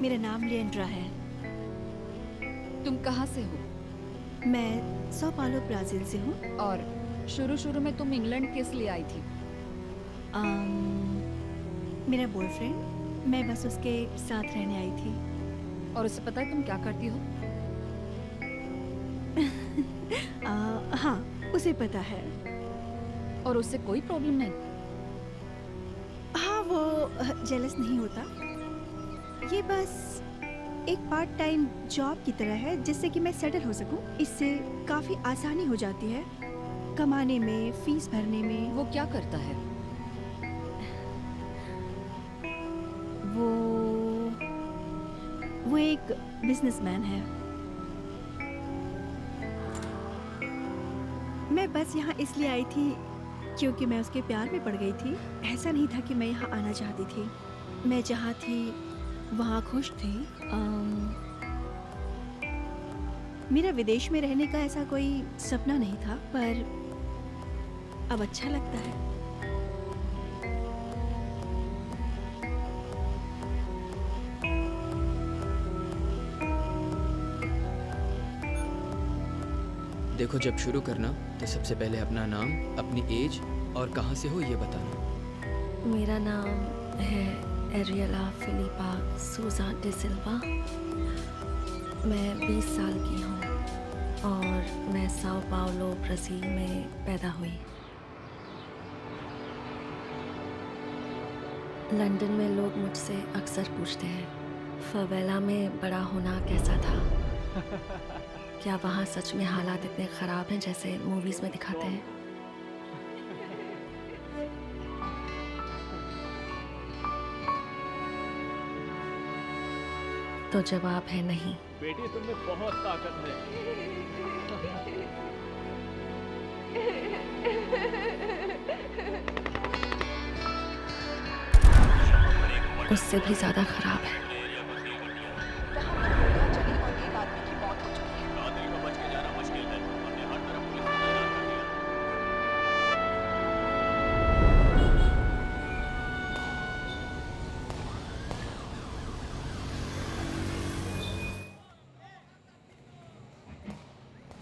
मेरा नाम लिएंड्रा है। तुम कहाँ से हो? मैं सौ पालो ब्राज़ील से हूँ। और शुरू में तुम इंग्लैंड किस लिए आई थी? मेरा बॉयफ्रेंड, मैं बस उसके साथ रहने आई थी। और उसे पता है तुम क्या करती हो? हाँ, उसे पता है। और उससे कोई प्रॉब्लम नहीं? हाँ, वो जेलस नहीं होता। ये बस एक पार्ट टाइम जॉब की तरह है जिससे कि मैं सेटल हो सकूं। इससे काफ़ी आसानी हो जाती है कमाने में, फीस भरने में। वो क्या करता है? वो एक बिजनेसमैन है। मैं बस यहाँ इसलिए आई थी क्योंकि मैं उसके प्यार में पड़ गई थी। ऐसा नहीं था कि मैं यहाँ आना चाहती थी। मैं जहाँ थी वहाँ खुश थी। मेरा विदेश में रहने का ऐसा कोई सपना नहीं था, पर अब अच्छा लगता है। देखो, जब शुरू करना तो सबसे पहले अपना नाम, अपनी एज और कहाँ से हो ये बताना। मेरा नाम है एरियला फिलिपा सूजा डे सिल्वा। मैं 20 साल की हूँ और मैं साओ पाउलो ब्राज़ील में पैदा हुई। लंदन में लोग मुझसे अक्सर पूछते हैं, फवेला में बड़ा होना कैसा था? क्या वहाँ सच में हालात इतने ख़राब हैं जैसे मूवीज़ में दिखाते हैं? तो जवाब है नहीं। बेटी, तुमने बहुत ताकत है। उससे भी ज़्यादा ख़राब है।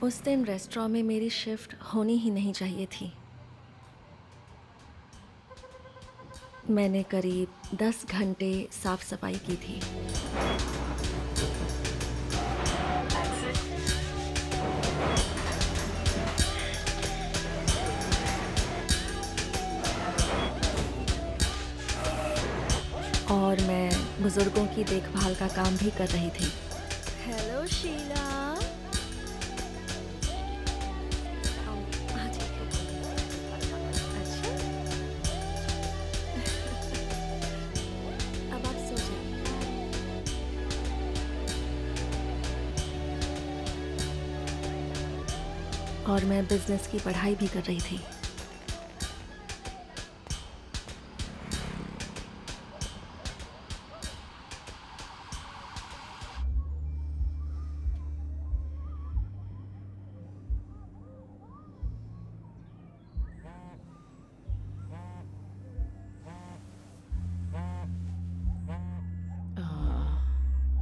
उस दिन रेस्टोरेंट में मेरी शिफ्ट होनी ही नहीं चाहिए थी। मैंने करीब 10 घंटे साफ सफाई की थी। और मैं बुजुर्गों की देखभाल का काम भी कर रही थी। हेलो शीला। और मैं बिजनेस की पढ़ाई भी कर रही थी।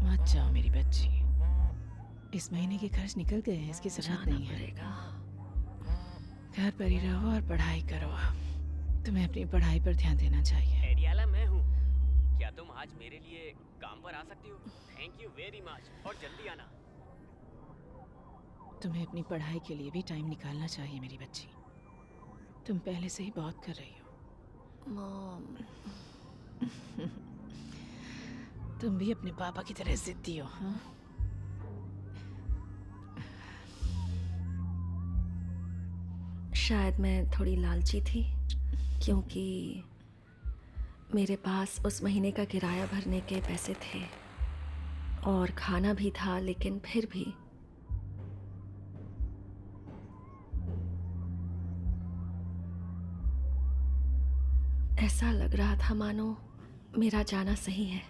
मत जाओ मेरी बच्ची, इस महीने के खर्च निकल गए हैं, इसकी जरूरत नहीं है। घर पर ही रहो और पढ़ाई करो। तुम्हें अपनी पढ़ाई पर ध्यान देना चाहिए। एरियाला मैं हूँ। क्या तुम आज मेरे लिए काम पर आ सकती हो? थैंक यू वेरी मच और जल्दी आना। तुम्हें अपनी पढ़ाई के लिए भी टाइम निकालना चाहिए मेरी बच्ची। तुम पहले से ही बहुत कर रही हो। मॉम। तुम भी अपने पापा की तरह जिद्दी हो, हाँ? शायद मैं थोड़ी लालची थी, क्योंकि मेरे पास उस महीने का किराया भरने के पैसे थे और खाना भी था, लेकिन फिर भी ऐसा लग रहा था मानो मेरा जाना सही है।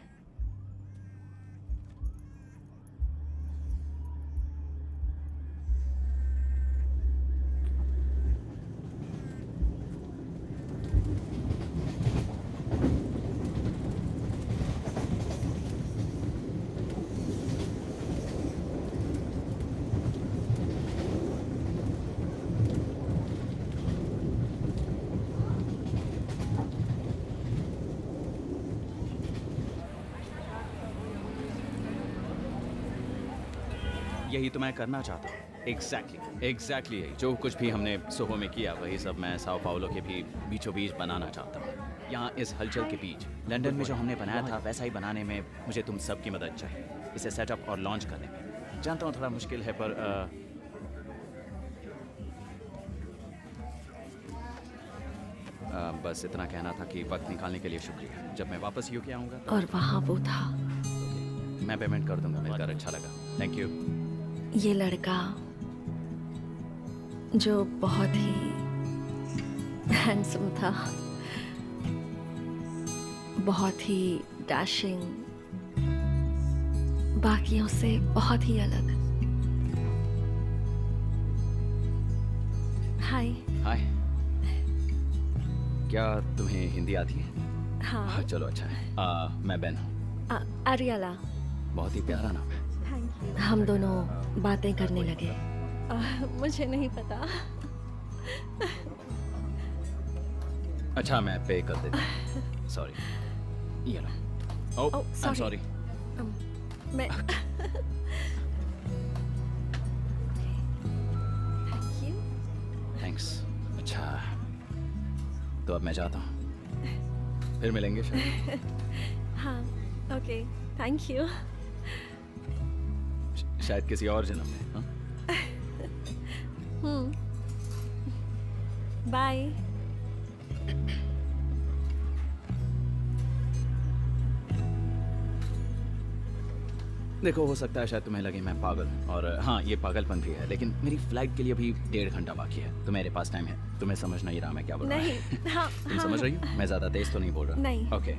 यही तो मैं करना चाहता हूँ। एग्जैक्टली यही जो कुछ भी हमने सोहो में किया वही सब मैं साओ पाउलो के भी बीचों बीच बनाना चाहता हूँ। यहाँ इस हलचल के बीच लंदन में जो हमने बनाया था वैसा ही बनाने में मुझे तुम सबकी मदद चाहिए, इसे सेटअप और लॉन्च करने में। जानता हूँ थोड़ा मुश्किल है पर बस इतना कहना था कि वक्त निकालने के लिए शुक्रिया। जब मैं वापस यूके आऊँगा तो और वहाँ वो था, मैं पेमेंट कर दूंगा। मिलकर अच्छा लगा, थैंक यू। ये लड़का जो बहुत ही हैंडसम था, बहुत ही डैशिंग, बाकियों से बहुत ही अलग। हाय। हाय, क्या तुम्हें हिंदी आती है? हाँ। चलो अच्छा है। मैं बेन हूँ। अरियाला। बहुत ही प्यारा नाम है। हम दोनों बातें करने लगे। मुझे नहीं पता। अच्छा मैं पे कर देता हूँ। सॉरी। ये लो। ओह, आई एम सॉरी। मैं थैंक्स। अच्छा तो अब मैं जाता हूँ, फिर मिलेंगे शायद। हाँ, ओके, थैंक यू। शायद किसी और जन्म में। हाँ? बाय। देखो हो सकता है शायद तुम्हें लगे मैं पागल हूँ, और हाँ ये पागलपन भी है, लेकिन मेरी फ्लाइट के लिए अभी 1.5 घंटा बाकी है तो मेरे पास टाइम है। तुम्हें समझ नहीं रहा मैं क्या बोल रहा हूँ? नहीं। हाँ, तुम हाँ, समझ रही हो? मैं ज़्यादा तेज तो नहीं बोल रहा? नहीं। ओके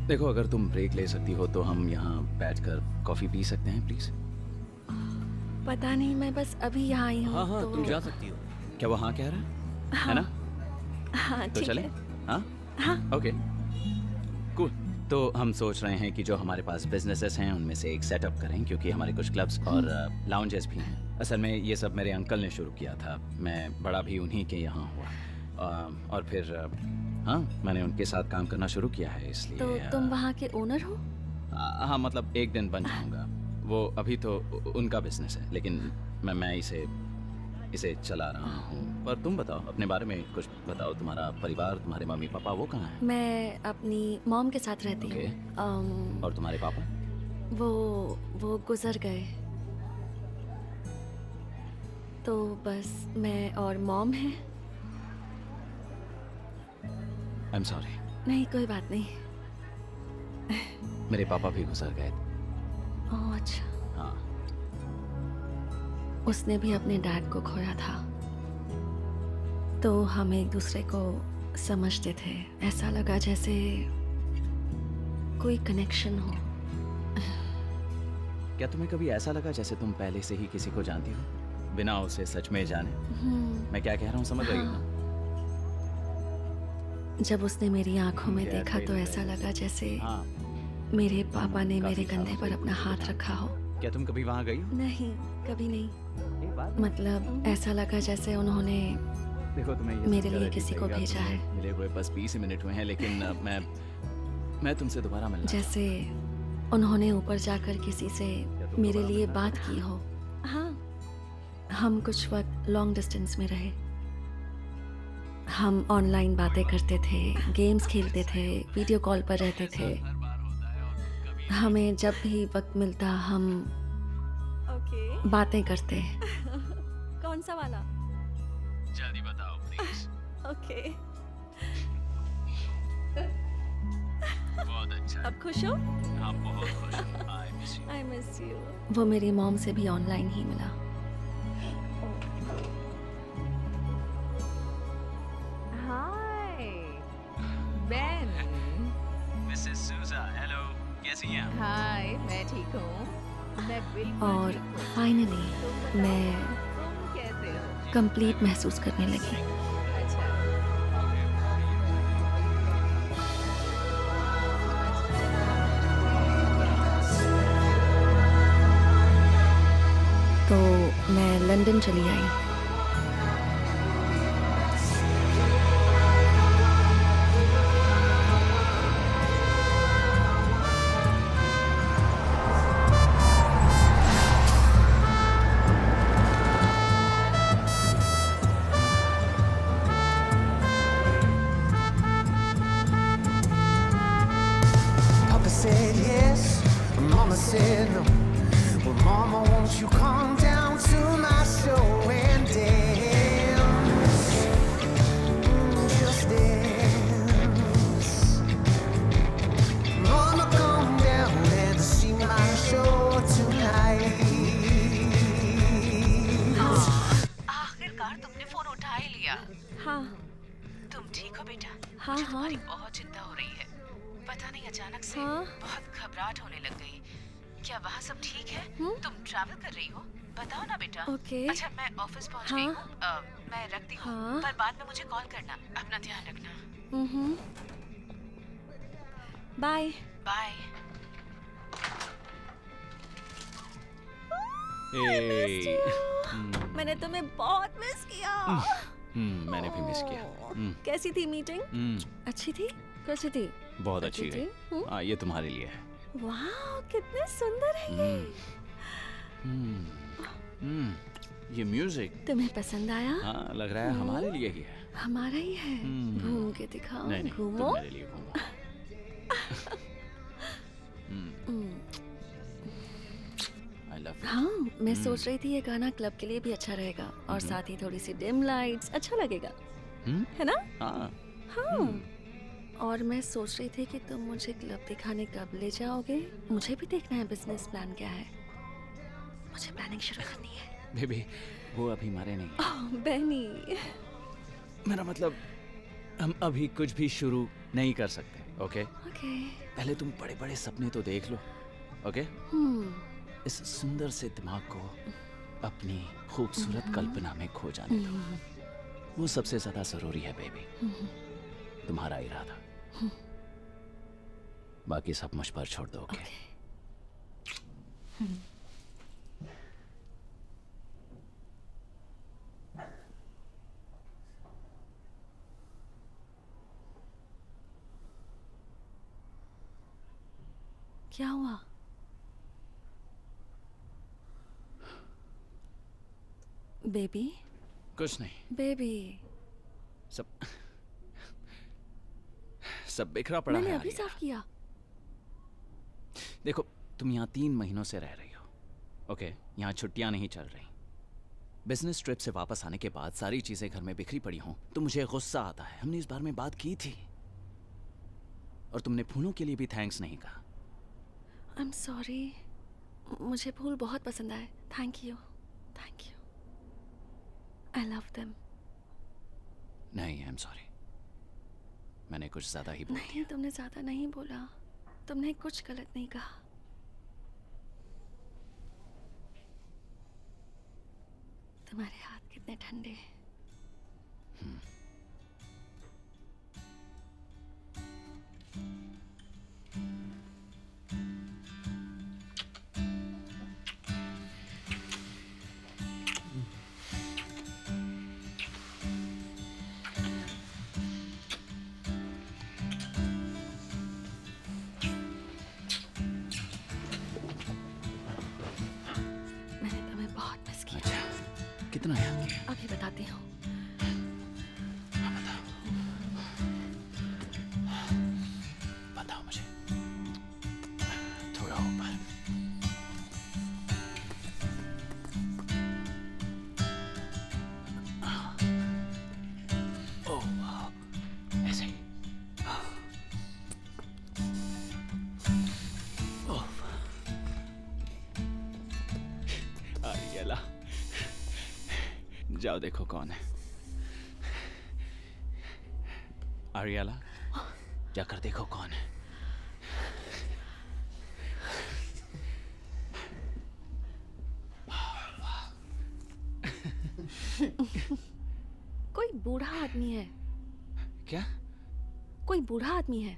देखो अगर तुम ब्रेक ले सकती हो तो हम यहाँ बैठकर कॉफ़ी पी सकते हैं प्लीज़। पता नहीं, मैं बस अभी यहाँ आई हूँ। हाँ तो... तुम जा सकती हो। क्या वो हाँ कह रहा है? हाँ, है ना? हाँ, तो ठीक चले? है। हाँ हाँ। Okay cool. तो हम सोच रहे हैं कि जो हमारे पास बिजनेसेस हैं उनमें से एक सेटअप करें, क्योंकि हमारे कुछ क्लब्स और लाउंजेस भी हैं। असल में ये सब मेरे अंकल ने शुरू किया था, मैं बड़ा भी उन्हीं के यहाँ हुआ, और फिर हाँ मैंने उनके साथ काम करना शुरू किया है, इसलिए तो तुम वहाँ के ओनर हो? हाँ मतलब एक दिन बन जाऊँगा। वो अभी तो उनका बिजनेस है, लेकिन मैं इसे चला रहा हूँ। पर तुम बताओ अपने बारे में कुछ बताओ। तुम्हारा परिवार, तुम्हारे मम्मी पापा वो कहाँ हैं? मैं अपनी मॉम के साथ रहती हूँ। और तुम्हारे पापा? वो गुजर गए, तो बस मैं और मॉम है। आई एम सॉरी। नहीं कोई बात नहीं। मेरे पापा भी गुजर गए। ओह अच्छा। हाँ उसने भी अपने डैड को खोया था, तो हम एक दूसरे को समझते थे। ऐसा लगा जैसे कोई कनेक्शन हो। क्या तुम्हें कभी ऐसा लगा जैसे तुम पहले से ही किसी को जानती हो बिना उसे सच में जाने? मैं क्या कह रहा हूँ समझ रही हो ना? जब उसने मेरी आंखों में देखा तो ऐसा लगा जैसे मेरे पापा ने मेरे कंधे पर अपना हाथ रखा हो। क्या तुम कभी वहाँ गई हो? नहीं, कभी नहीं। मतलब ऐसा लगा जैसे उन्होंने देखो तुम्हें ये मेरे लिए किसी को भेजा है। मिले हुए बस 20 मिनट हुए हैं, लेकिन मैं तुमसे दोबारा मिलना जैसे उन्होंने ऊपर जाकर किसी से मेरे लिए बात की हो। हाँ, हम कुछ वक्त लॉन्ग डिस्टेंस में रहे। हम ऑनलाइन बातें करते थे, गेम्स खेलते थे, वीडियो कॉल पर रहते थे। हमें जब भी वक्त मिलता हम बातें करते। कौन सा वाला? जल्दी बताओ प्लीज। ओके। बहुत अच्छा। अब खुश हो? हाँ बहुत खुश हूँ। I miss you। वो मेरी मॉम से भी ऑनलाइन ही मिला। हाय बेन। मिसेस सूजा, हेलो, कैसी हैं आप? हाय, मैं ठीक हूँ। मैं बिल्कुल और ठीक हूँ। फाइनली मैं तुम कैसे हो? कंप्लीट महसूस करने लगी। अच्छा। तो मैं लंदन चली आई। mama said no. Well, mama, won't you come down to my show and dance? Just dance. Mama, come down and see my show tonight. आखिरकार तुमने फोन उठा ही लिया। हाँ तुम ठीक हो बेटा? हाँ मुझे हाँ तुम्हारी बहुत चिंता हो रही है। पता नहीं अचानक से हाँ। बहुत घबराहट होने लग गई। क्या वहाँ सब ठीक है? तुम ट्रैवल कर रही हो? बताओ ना बेटा। ओके। अच्छा मैं ऑफिस पहुँच गई हूँ। मैं रखती हूँ। हाँ। पर बाद में मुझे कॉल करना। अपना ध्यान रखना। बाय। बाय। मैंने तुम्हें बहुत मिस किया। मैंने भी मिस किया। कैसी थी मीटिंग? अच्छी थी? कैसी थी? बहुत अच्छी अच्छी गई। थी? हाँ, ये तुम्हारे लिए है। वाह कितने सुंदर है ये। ये म्यूजिक तुम्हें पसंद आया? हाँ लग रहा है हमारे लिए ही है। हमारा ही है। घूम के दिखाओ। नहीं नहीं घूमो। तुम मेरे लिए घूमो। I love you. हाँ मैं सोच रही थी ये गाना क्लब के लिए भी अच्छा रहेगा और साथ ही थोड़ी सी डिम लाइट्स अच्छा लगेगा है ना? हाँ हाँ और मैं सोच रही थी कि तुम मुझे क्लब दिखाने कब ले जाओगे? मुझे भी देखना है बिजनेस प्लान क्या है। मुझे प्लानिंग शुरू करनी है। बेबी वो अभी मरे नहीं। ओह बेनी। मेरा मतलब हम अभी कुछ भी शुरू नहीं कर सकते। Okay okay. पहले तुम बड़े बड़े सपने तो देख लो। ओके इस सुंदर से दिमाग को अपनी खूबसूरत कल्पना में खो जाने दो। वो सबसे ज्यादा जरूरी है बेबी। तुम्हारा इरादा बाकी सब मुझ पर छोड़ दो। ओके क्या हुआ? बेबी कुछ नहीं। बेबी सब सब बिखरा पड़ा मैंने है अभी आलिया। साफ किया। देखो तुम यहाँ 3 महीनों से रह रही हो। ओके यहाँ छुट्टियां नहीं चल रही। बिजनेस ट्रिप से वापस आने के बाद सारी चीजें घर में बिखरी पड़ी हों तो मुझे गुस्सा आता है। हमने इस बारे में बात की थी और तुमने फूलों के लिए भी थैंक्स नहीं कहा। आई एम सॉरी। मुझे फूल बहुत पसंद आए। Thank you. Thank you. I love them. नहीं आई एम सॉरी। मैंने कुछ ज्यादा ही बोल नहीं तुमने ज्यादा नहीं बोला। तुमने कुछ गलत नहीं कहा। तुम्हारे हाथ कितने ठंडे हैं। मैंने तुम्हें बहुत मिस किया। अच्छा कितना है? अभी बताती हूँ। बताओ मुझे। थोड़ा ऊपर। ओह वाह ऐसे ही। ओह आरियला जाओ देखो कौन है। आरियला जाकर देखो कौन है। कोई बूढ़ा आदमी है। क्या? कोई बूढ़ा आदमी है।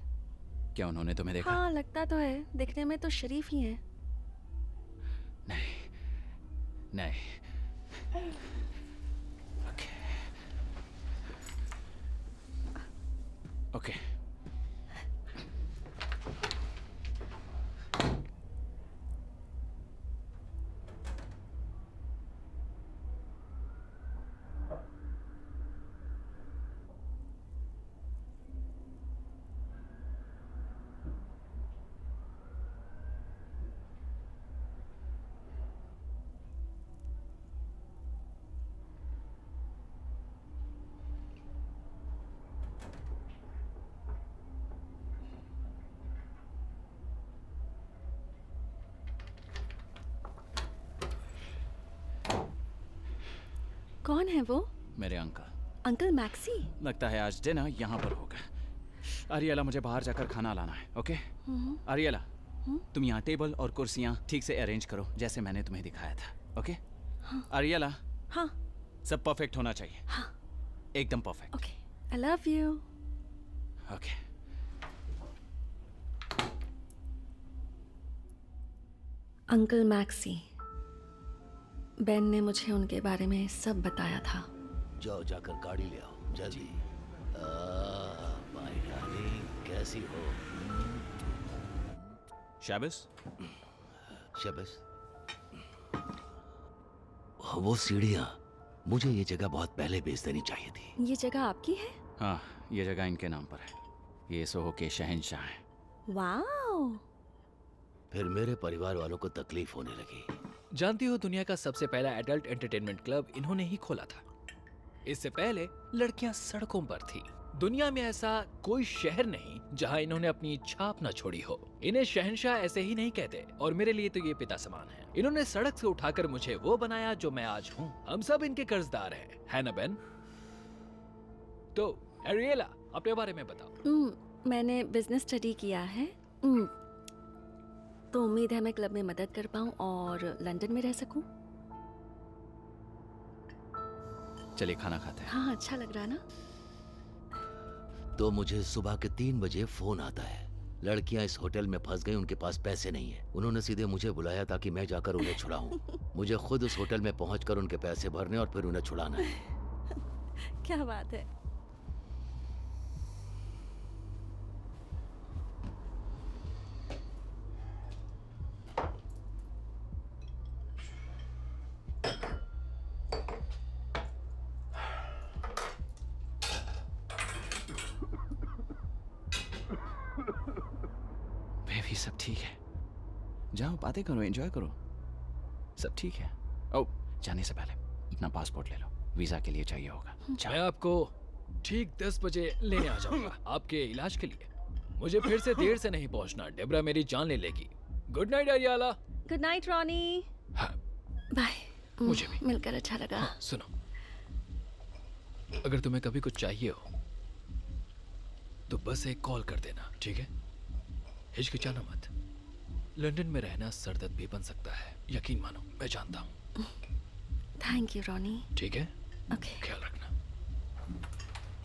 क्या उन्होंने तुम्हें देखा? हाँ लगता तो है। दिखने में तो शरीफ ही है। नहीं नहीं। ओके ओके कौन है वो? मेरे अंकल। Uncle maxi? लगता है आज डिनर यहाँ पर होगा। अरियला, मुझे बाहर जाकर खाना लाना है, ओके? अरियला, तुम यहाँ टेबल और कुर्सियाँ ठीक से अरेंज करो जैसे मैंने तुम्हें दिखाया था, ओके? अरियला, हाँ सब परफेक्ट होना चाहिए। हाँ एकदम perfect. Okay. I love you. Okay. Uncle maxi, Ben ने मुझे उनके बारे में सब बताया था। जाओ जाकर गाड़ी ले आओ जल्दी। माय डार्लिंग, कैसी हो? शाबाश। शबस। वो सीढ़ियाँ, मुझे ये जगह बहुत पहले बेच देनी चाहिए थी। ये जगह आपकी है? हाँ, ये जगह इनके नाम पर है। ये सोहो के शहंशाह हैं। वाओ। फिर मेरे परिवार वालों को तकलीफ होने लगी। जानती हो, दुनिया का सबसे पहला एडल्ट एंटरटेनमेंट क्लब इन्होंने ही खोला था। इससे पहले लड़कियां सड़कों पर थी। दुनिया में ऐसा कोई शहर नहीं जहां इन्होंने अपनी छाप न छोड़ी हो। इन्हें शहंशाह ऐसे ही नहीं कहते, और मेरे लिए तो ये पिता समान है। इन्होंने सड़क से उठाकर मुझे वो बनाया जो मैं आज हूँ। हम सब इनके कर्जदार हैं, है ना बेन? तो एरियला, अपने बारे में बताओ। मैंने बिजनेस स्टडी किया है। तो उम्मीद है मैं क्लब में मदद कर पाऊँ और लंदन में रह सकूँ। चलिए खाना खाते हैं। हाँ, अच्छा लग रहा है ना? तो मुझे सुबह के 3 बजे फोन आता है। लड़कियां इस होटल में फंस गई, उनके पास पैसे नहीं है। उन्होंने सीधे मुझे बुलाया ताकि मैं जाकर उन्हें छुड़ाऊं। मुझे खुद उस होटल में पहुंचकर उनके पैसे भरने और फिर उन्हें छुड़ाना है। क्या बात है। बेबी, सब ठीक है। जाओ, बातें करो, एंजॉय करो। सब ठीक है। ओ, जाने से पहले अपना पासपोर्ट ले लो, वीजा के लिए चाहिए होगा। मैं आपको ठीक 10 बजे लेने आ जाऊंगा आपके इलाज के लिए। मुझे फिर से देर से नहीं पहुंचना, डेब्रा मेरी जान ले लेगी। Good night Ariella. Good night Ronnie. हाँ, बाय। मुझे भी। मिलकर अच्छा लगा। हाँ, सुनो, अगर तुम्हें कभी कुछ चाहिए हो तो बस एक कॉल कर देना, ठीक है? हिचकिचाना मत। लंदन में रहना सरदर्द भी बन सकता है, यकीन मानो, मैं जानता हूँ। Thank you Ronnie. ठीक है, ओके, ख्याल रखना।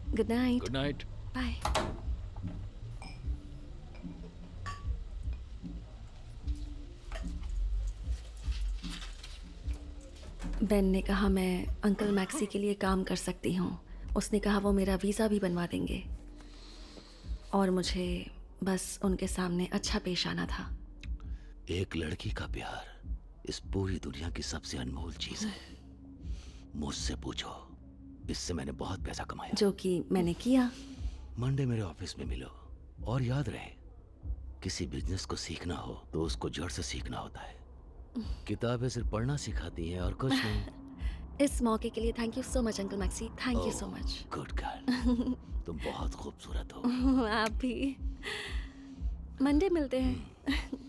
Good night. Good night. Bye. Ben ने कहा मैं अंकल मैक्सी के लिए काम कर सकती हूँ। उसने कहा वो मेरा वीज़ा भी बनवा देंगे और मुझे बस उनके सामने अच्छा पेश आना था। एक लड़की का प्यार इस पूरी दुनिया की सबसे अनमोल चीज है। मुझसे पूछो, इससे मैंने बहुत पैसा कमाया। जो कि मैंने किया। मंडे मेरे ऑफिस में मिलो, और याद रहे, किसी बिजनेस को सीखना हो तो उसको जड़ से सीखना होता है। किताबें सिर्फ पढ़ना सिखाती हैं और कुछ नहीं। इस मौके के लिए thank you so much uncle maxi. Thank you so much. Good girl, तुम बहुत खूबसूरत हो। आप भी। मंडे मिलते हैं।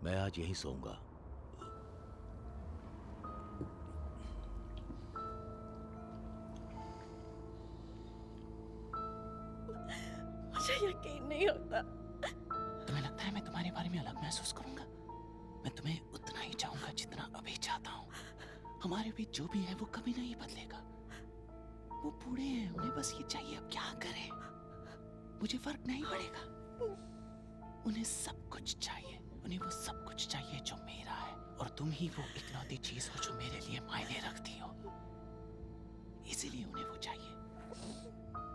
मैं आज यहीं सोऊंगा। मुझे यकीन नहीं होता। तुम्हें लगता है मैं तुम्हारे बारे में अलग महसूस करूंगा? मैं तुम्हें उतना ही चाहूंगा जितना अभी चाहता हूँ। हमारे बीच जो भी है वो कभी नहीं बदलेगा। वो बूढ़े हैं, उन्हें बस ये चाहिए, अब क्या करें? मुझे फर्क नहीं पड़ेगा। उन्हें सब कुछ चाहिए, उन्हें वो सब कुछ चाहिए जो मेरा है, और तुम ही वो इकलौती चीज हो जो मेरे लिए मायने रखती हो। इसीलिए उन्हें वो चाहिए,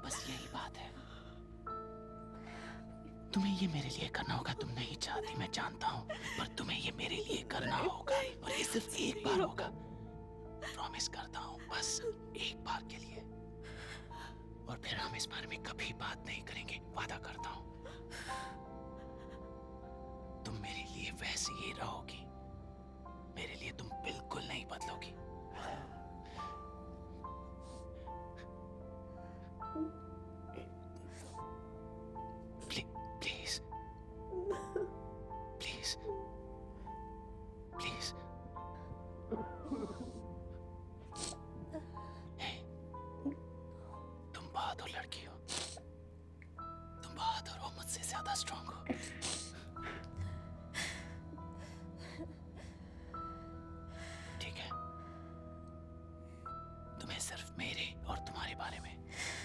बस यही बात है। तुम्हें ये मेरे लिए करना होगा। तुम नहीं चाहती, मैं जानता हूँ, पर तुम्हें ये मेरे लिए करना होगा, और ये सिर्फ एक बार होगा। प्रॉमिस करता हूँ, बस एक बार के लिए, और फिर हम इस बारे में कभी बात नहीं करेंगे, वादा करता हूँ। तुम मेरे लिए वैसी ही रहोगी, मेरे लिए तुम बिल्कुल नहीं बदलोगी। Please please please. तुम बहादुर लड़की हो, तुम बहादुर हो, मुझसे ज्यादा स्ट्रांग हो। ठीक है, तुम्हें सिर्फ मेरे और तुम्हारे बारे में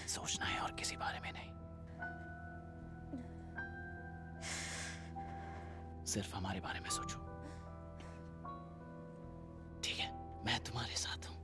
सोचना है और किसी बारे में नहीं। सिर्फ हमारे बारे में सोचो, ठीक है? मैं तुम्हारे साथ हूं।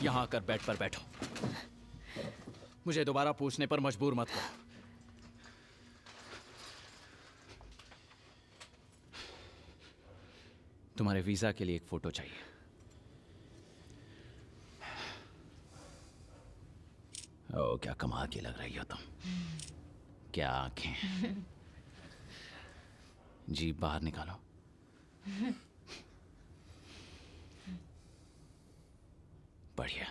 यहां आकर बेड पर बैठो। मुझे दोबारा पूछने पर मजबूर मत करो। तुम्हारे वीजा के लिए एक फोटो चाहिए। ओ, क्या कमाल की लग रही हो तुम। क्या आंखें। जीभ बाहर निकालो। बढ़िया।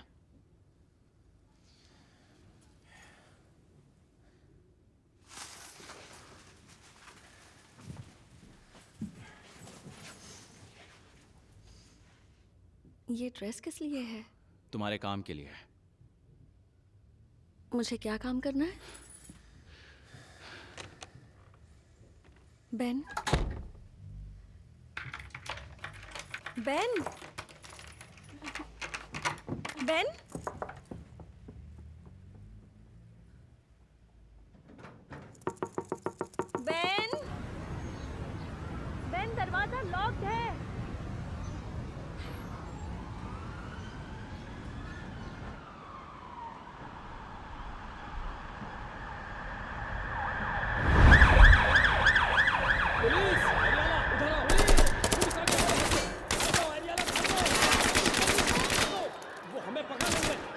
ये ड्रेस किस लिए है? तुम्हारे काम के लिए है। मुझे क्या काम करना है? Ben, Ben, Ben, Ben, Ben, दरवाजा लॉक्ड है। वो हमें पकड़ लेंगे।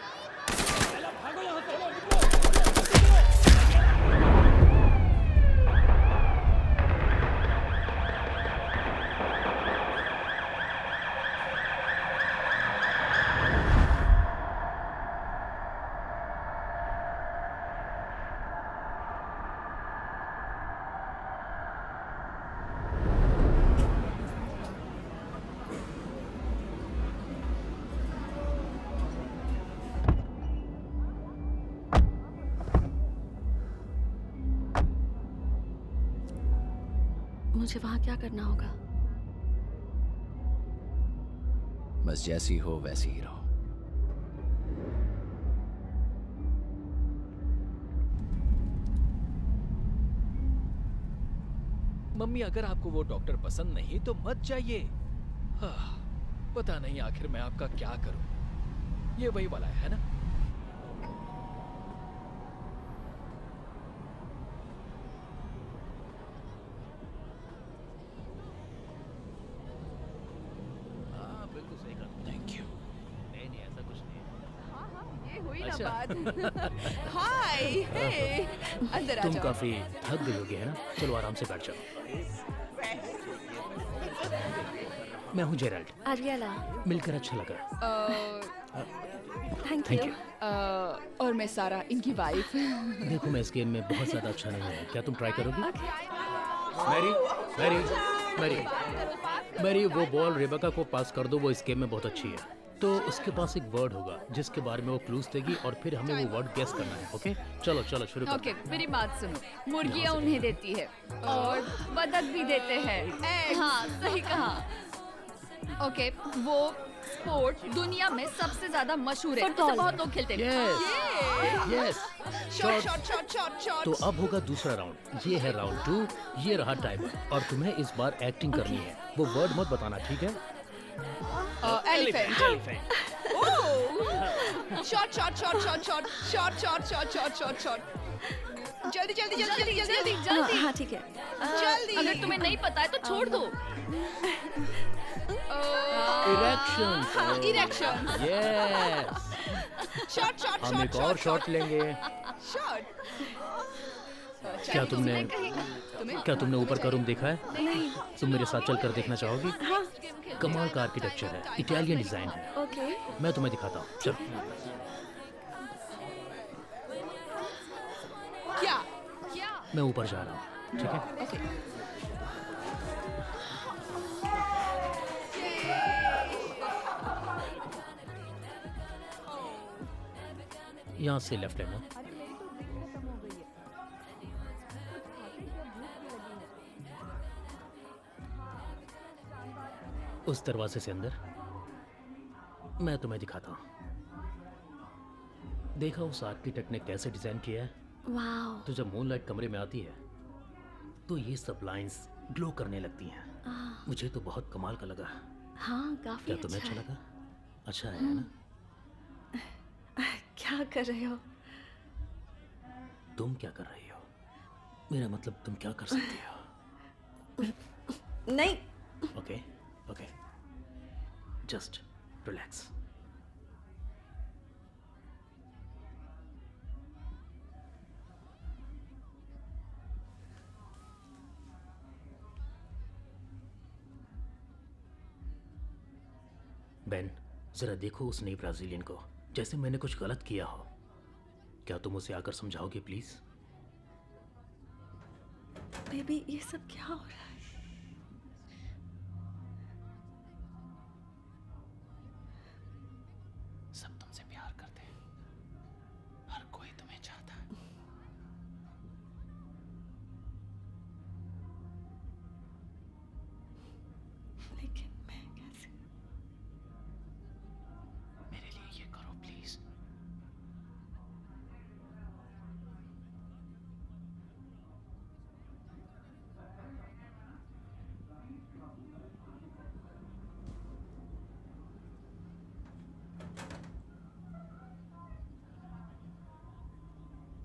मुझे वहाँ क्या करना होगा? बस जैसी हो वैसी ही रहो। मम्मी, अगर आपको वो डॉक्टर पसंद नहीं तो मत जाइए। हाँ, पता नहीं आखिर मैं आपका क्या करूं। ये वही वाला है ना? हाँ बिल्कुल सही कहा। Thank you. नहीं नहीं ऐसा कुछ नहीं है। ये हुई अच्छा। ना बात। हाय, हे, अंदर आ तुम जाओ। काफी थक गई होगी है ना? चलो आराम से बैठ जाओ। मैं हूँ जेराल्ड। अरियला। मिलकर अच्छा लगा। Thank thank you. यू। और मैं सारा, इनकी वाइफ। देखो मैं इस गेम में बहुत ज्यादा अच्छा नहीं हूँ, क्या तुम ट्राई करोगी? मैरी मैरी मैरी मैरी, वो बॉल रेबेका को पास कर दो, वो इस गेम में बहुत अच्छी है। तो उसके पास एक वर्ड होगा जिसके बारे में वो क्लूज देगी और फिर हमें वो वर्ड गेस करना है। ओके चलो चलो शुरू करो। ओके, मेरी बात सुनो। मुर्गियाँ उन्हें देती है और बतख भी देते हैं। हाँ, सही कहा। ओके, वो स्पोर्ट दुनिया में सबसे ज्यादा मशहूर है। उसे बहुत लोग खेलते हैं। Yes shot shot shot shot shot. तो अब होगा दूसरा राउंड। ये है राउंड 2, ये रहा टाइमर और तुम्हें इस बार एक्टिंग करनी है। वो वर्ड मत बताना, ठीक है? Elephant. Oh, shot shot shot shot shot shot shot shot shot shot shot. जल्दी जल्दी जल्दी जल्दी जल्दी जल्दी। हाँ ठीक है। जल्दी। अगर तुम्हें नहीं पता है तो छोड़ दो। Erection. Erection. Yes, shot shot हम एक और शॉट लेंगे। शॉट। क्या तुमने ऊपर का रूम देखा है? नहीं। तुम मेरे साथ चलकर देखना चाहोगी? हाँ। कमाल का आर्किटेक्चर है, इटालियन डिजाइन है। ओके। मैं तुम्हें दिखाता हूँ, चलो। क्या? मैं ऊपर जा रहा हूँ, ठीक है? ओके। यहाँ से लेफ्ट लेना। उस दरवाजे से अंदर। मैं तुम्हें दिखाता हूँ। देखा उस आर्किटेक्ट ने कैसे डिजाइन किया है? वाओ। तो जब मूनलाइट कमरे में आती है तो ये सब लाइंस ग्लो करने लगती हैं। मुझे तो बहुत कमाल का लगा। हाँ काफी क्या तुम्हें अच्छा लगा? अच्छा है ना? क्या कर रहे हो? तुम क्या कर रही हो? मेरा मतलब तुम क्या कर सकती हो? नहीं। Okay okay, just relax. Ben, जरा देखो उस नई ब्राजीलियन को, जैसे मैंने कुछ गलत किया हो। क्या तुम उसे आकर समझाओगे प्लीज? बेबी ये सब क्या हो रहा है? सब तुमसे प्यार करते हैं, हर कोई तुम्हें चाहता है। लेकिन मैं कैसे? मेरे लिए ये करो प्लीज।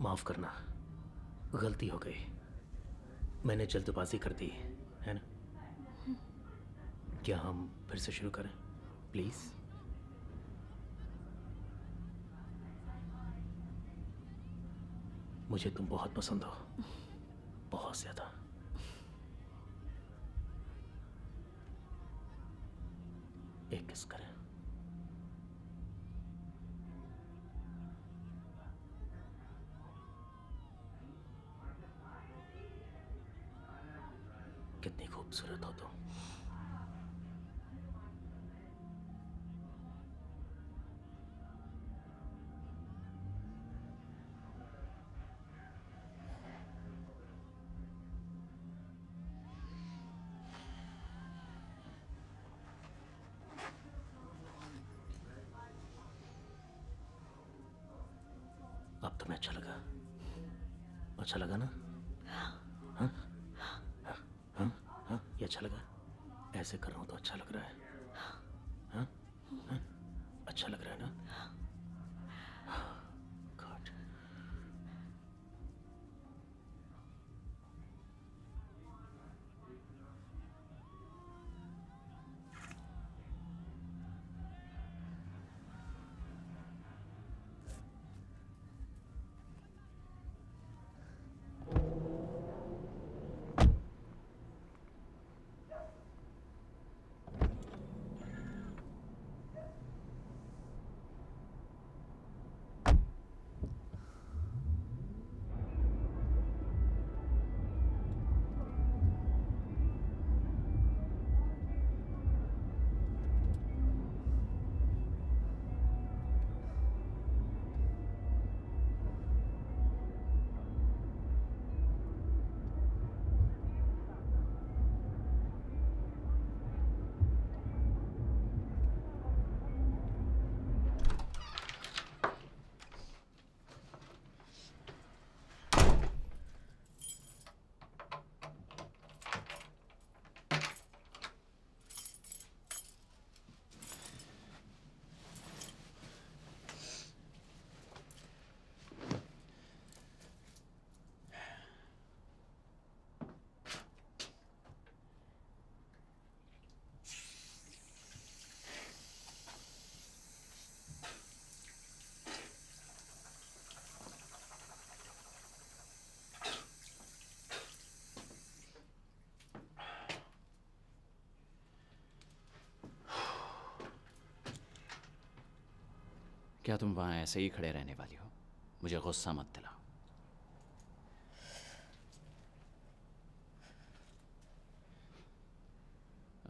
माफ करना, गलती हो गई। मैंने जल्दबाजी कर दी है ना? क्या हम फिर से शुरू करें प्लीज? मुझे तुम बहुत पसंद हो, बहुत ज्यादा। एक किस करें। कितनी खूबसूरत हो तुम। अच्छा लगा? अच्छा लगा ना? हाँ? हाँ? हाँ? ये अच्छा लगा? ऐसे कर रहा हूँ तो अच्छा लग रहा है? हाँ? हाँ? अच्छा लग रहा है ना? गॉड। क्या तुम वहां ऐसे ही खड़े रहने वाली हो? मुझे गुस्सा मत दिलाओ।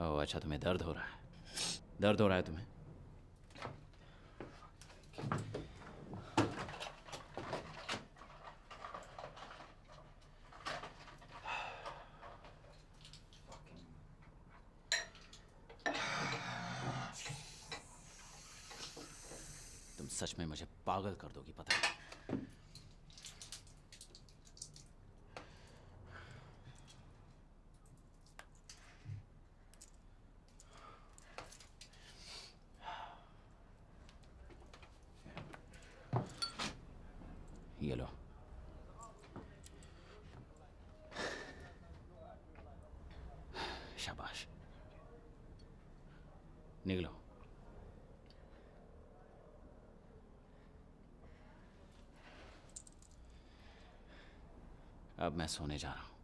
ओह अच्छा, तुम्हें दर्द हो रहा है? दर्द हो रहा है तुम्हें? तुम सच में मुझे पागल कर दोगी, पता है? ये लो। शाबाश, निकलो। अब मैं सोने जा रहा हूं,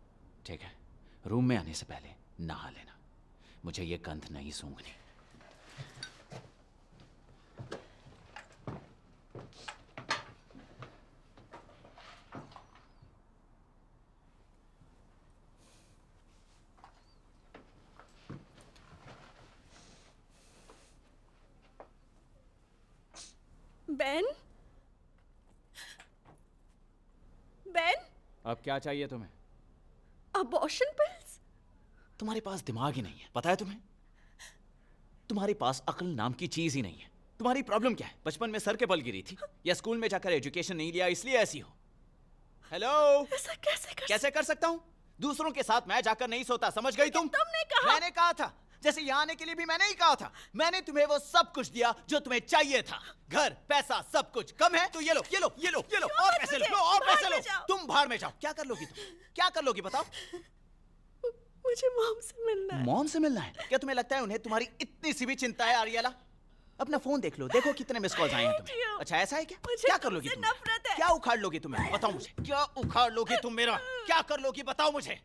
ठीक है? रूम में आने से पहले नहा लेना। मुझे ये गंध नहीं सूंघनी। बेन? बेन? अब क्या चाहिए तुम्हें? Abortion pills? तुम्हारे पास दिमाग ही नहीं है, पता है तुम्हें? तुम्हारे पास अक्ल नाम की चीज ही नहीं है। तुम्हारी प्रॉब्लम क्या है? बचपन में सर के बल गिरी थी या स्कूल में जाकर एजुकेशन नहीं लिया इसलिए ऐसी हो? हेलो? ऐसा कैसे कर सकता हूँ? दूसरों के साथ मैं जाकर नहीं सोता, समझ गई तुम? तुमने कहा। मैंने कहा था, जैसे यहाँ आने के लिए भी मैंने ही कहा था। मैंने तुम्हें वो सब कुछ दिया जो तुम्हें चाहिए था। घर, पैसा, सब कुछ। कम है तो ये लो, ये लो, ये लो, ये लो, और पैसे लो, और पैसे लो। तुम भाड़ में जाओ। क्या कर लोगी तुम? क्या कर लोगी बताओ? मुझे मॉम से मिलना है। मॉम से मिलना है? क्या तुम्हें लगता है उन्हें तुम्हारी इतनी सी भी चिंता है आर्यला? अपना फोन देख लो, देखो कितने मिस कॉल्स आए हैं तुम्हें। अच्छा ऐसा है क्या? क्या कर लोगी तुम? नफरत है। क्या उखाड़ लोगी तुम? बताओ मुझे, क्या उखाड़ लोगी तुम मेरा? क्या कर लोगी बताओ मुझे?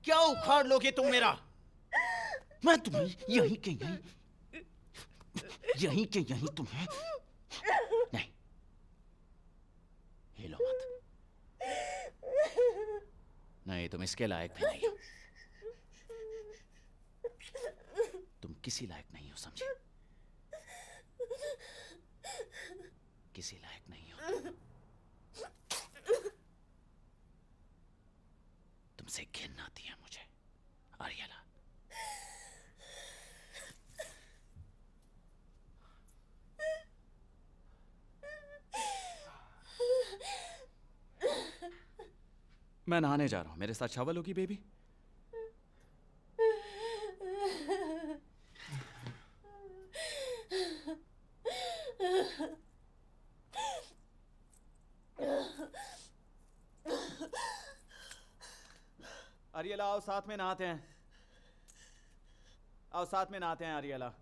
क्या उखाड़ लोगी तुम मेरा? मैं तुम्हें यहीं के यहीं तुम्हें नहीं, हिलो मत। नहीं, तुम इसके लायक भी नहीं हो। तुम किसी लायक नहीं हो, समझे? किसी लायक नहीं हो। तुमसे घिन आती है मुझे आर्यला। मैं नहाने जा रहा हूँ, मेरे साथ शावर होगी बेबी? अरियला आओ साथ में नहाते हैं, आओ साथ में नहाते हैं Ariella.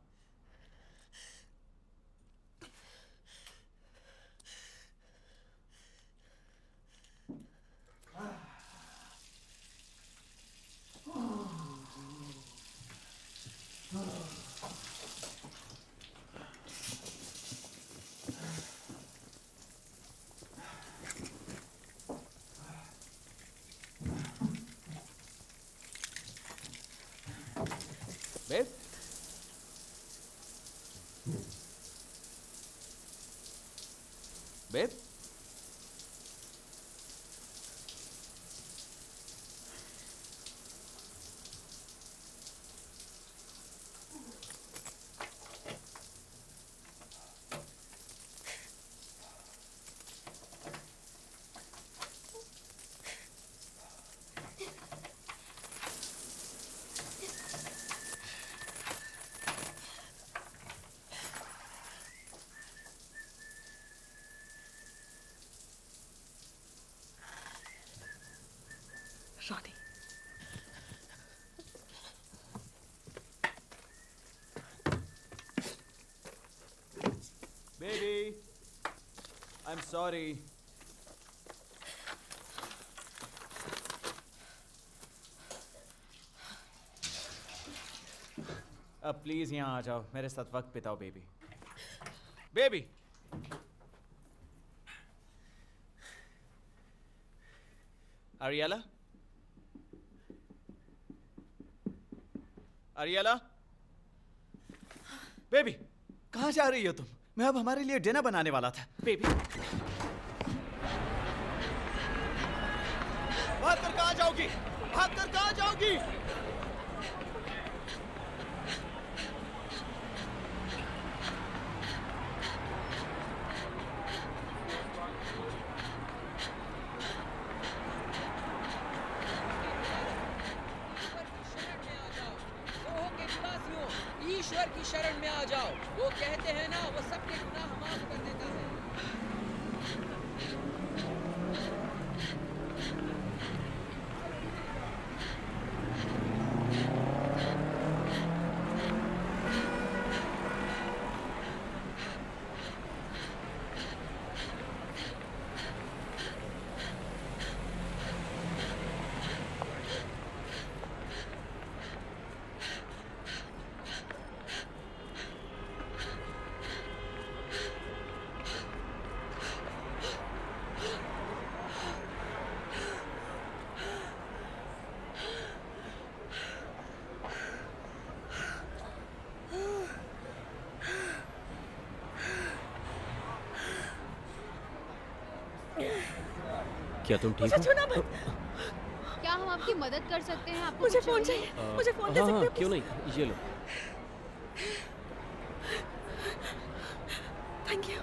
Babe, babe, Ronnie, baby, I am sorry. अब प्लीज यहाँ आ जाओ, मेरे साथ वक्त बिताओ baby. Baby, Ariella, Ariella, baby, कहाँ जा रही हो तुम? मैं अब हमारे लिए डिनर बनाने वाला था। बेबी, भाग कर कहाँ जाओगी? भाग कर कहाँ जाओगी? ईश्वर की शरण में आ जाओ। वो कहते हैं ना, वो सबके गुनाह माफ कर देता है। क्या तुम ठीक मुझे हो? छूना मत। क्या हम आपकी मदद कर सकते हैं? आपको मुझे कुछ फोन चाहिए? चाहिए, मुझे फोन दे हाँ सकते हाँ, हो क्यों please? नहीं, ये लो। Thank you.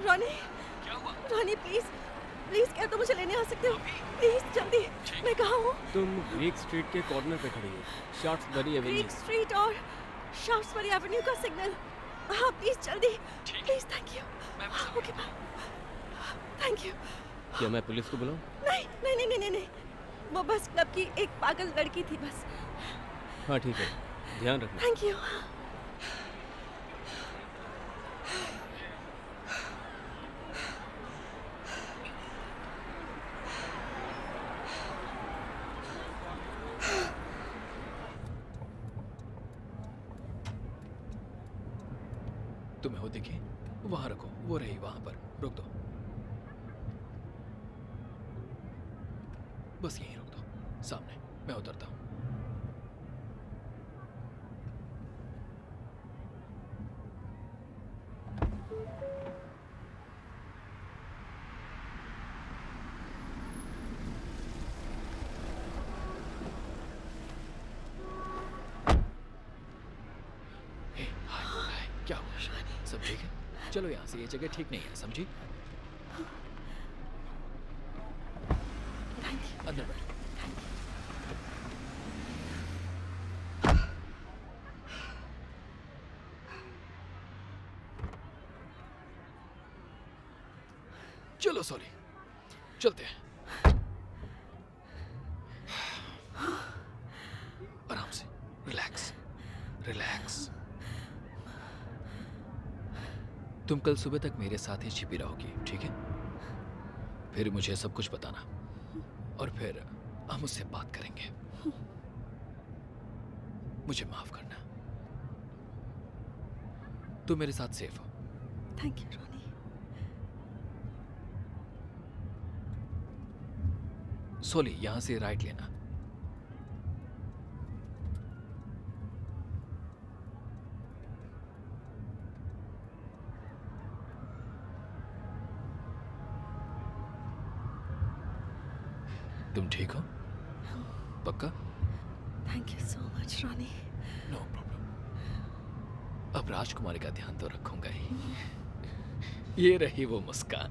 Ronnie, Ronnie please, please क्या तुम मुझे लेने आ सकते हो? प्लीज जल्दी। मैं कहाँ हूँ? तुम ग्रीक स्ट्रीट के कॉर्नर पे खड़ी हो, शाफ्ट्सबरी एवेन्यू। ग्रीक स्ट्रीट और शाफ्ट्सबरी एवेन्यू का सिग्नल। हाँ प्लीज जल्दी, please. Thank you. Okay bye. Thank you. क्या मैं पुलिस को बुलाऊं? नहीं नहीं नहीं नहीं नहीं, वो बस क्लब की एक पागल लड़की थी बस। हाँ ठीक है, ध्यान रखना। Thank you. तुम्हें वो दिखे? वहां रखो, वो रही वहां पर। रोक दो, बस यहीं रोक दो, सामने। मैं उतरता हूँ। सब ठीक है? चलो यहाँ से, ये जगह ठीक नहीं है, समझी? अंदर बैठ। चलो सॉरी, चलते हैं। आराम से, रिलैक्स रिलैक्स। तुम कल सुबह तक मेरे साथ ही छिपी रहोगी, ठीक है? फिर मुझे सब कुछ बताना और फिर हम उससे बात करेंगे। मुझे माफ करना। तुम मेरे साथ सेफ हो। Thank you Ronnie. सोली, यहां से राइट लेना। तुम ठीक हो? पक्का? Thank you so much Ronnie. No problem. अब राजकुमारी का ध्यान तो रखूंगा ही। ये रही वो मुस्कान।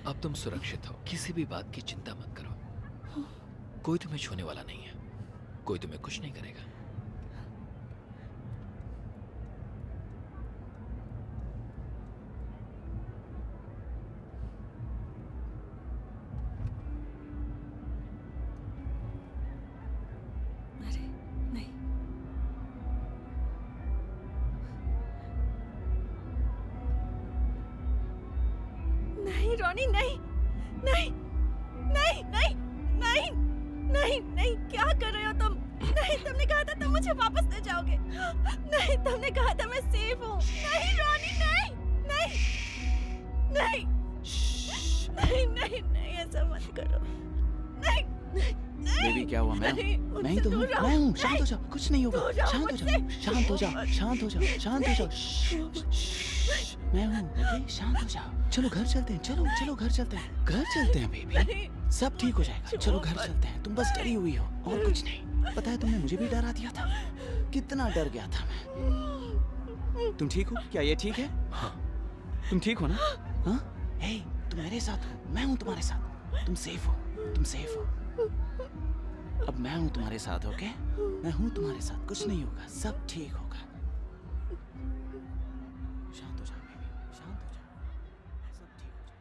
अब तुम सुरक्षित हो, किसी भी बात की चिंता मत करो। कोई तुम्हें छूने वाला नहीं है, कोई तुम्हें कुछ नहीं करेगा। अरे नहीं, नहीं रॉनी, नहीं नहीं नहीं नहीं नहीं नहीं नहीं, क्या कर रहे हो तुम? नहीं, तुमने कहा था तुम मुझे वापस ले जाओगे। नहीं, तुमने कहा था मैं सेफ हूँ। नहीं रॉनी, नहीं नहीं नहीं नहीं नहीं नहीं, ऐसा मत करो। नहीं नहीं बेबी, क्या हुआ? मैं ही तो हूँ, मैं हूँ। शांत हो जाओ, कुछ नहीं होगा। शांत हो जाओ, शांत हो जाओ, शांत हो जाओ, शांत हो जाओ। मैं हूँ, ओके? शांत हो जाओ। चलो घर चलते हैं, चलो चलो घर चलते हैं, घर चलते हैं बेबी, सब ठीक हो जाएगा। चलो घर चलते हैं। तुम बस डरी हुई हो और कुछ नहीं। पता है तुमने मुझे भी डरा दिया था, कितना डर गया था मैं। तुम ठीक हो? क्या ये ठीक है? हाँ। तुम ठीक हो ना? हाँ? हे, तुम मेरे साथ हो, मैं हूँ तुम्हारे साथ। तुम सेफ हो, तुम सेफ हो। अब मैं हूँ तुम्हारे साथ, ओके? मैं हूँ तुम्हारे साथ, कुछ नहीं होगा, सब ठीक होगा। शांत हो जाओ बेबी, शांत हो जाओ, सब ठीक हो जाएगा।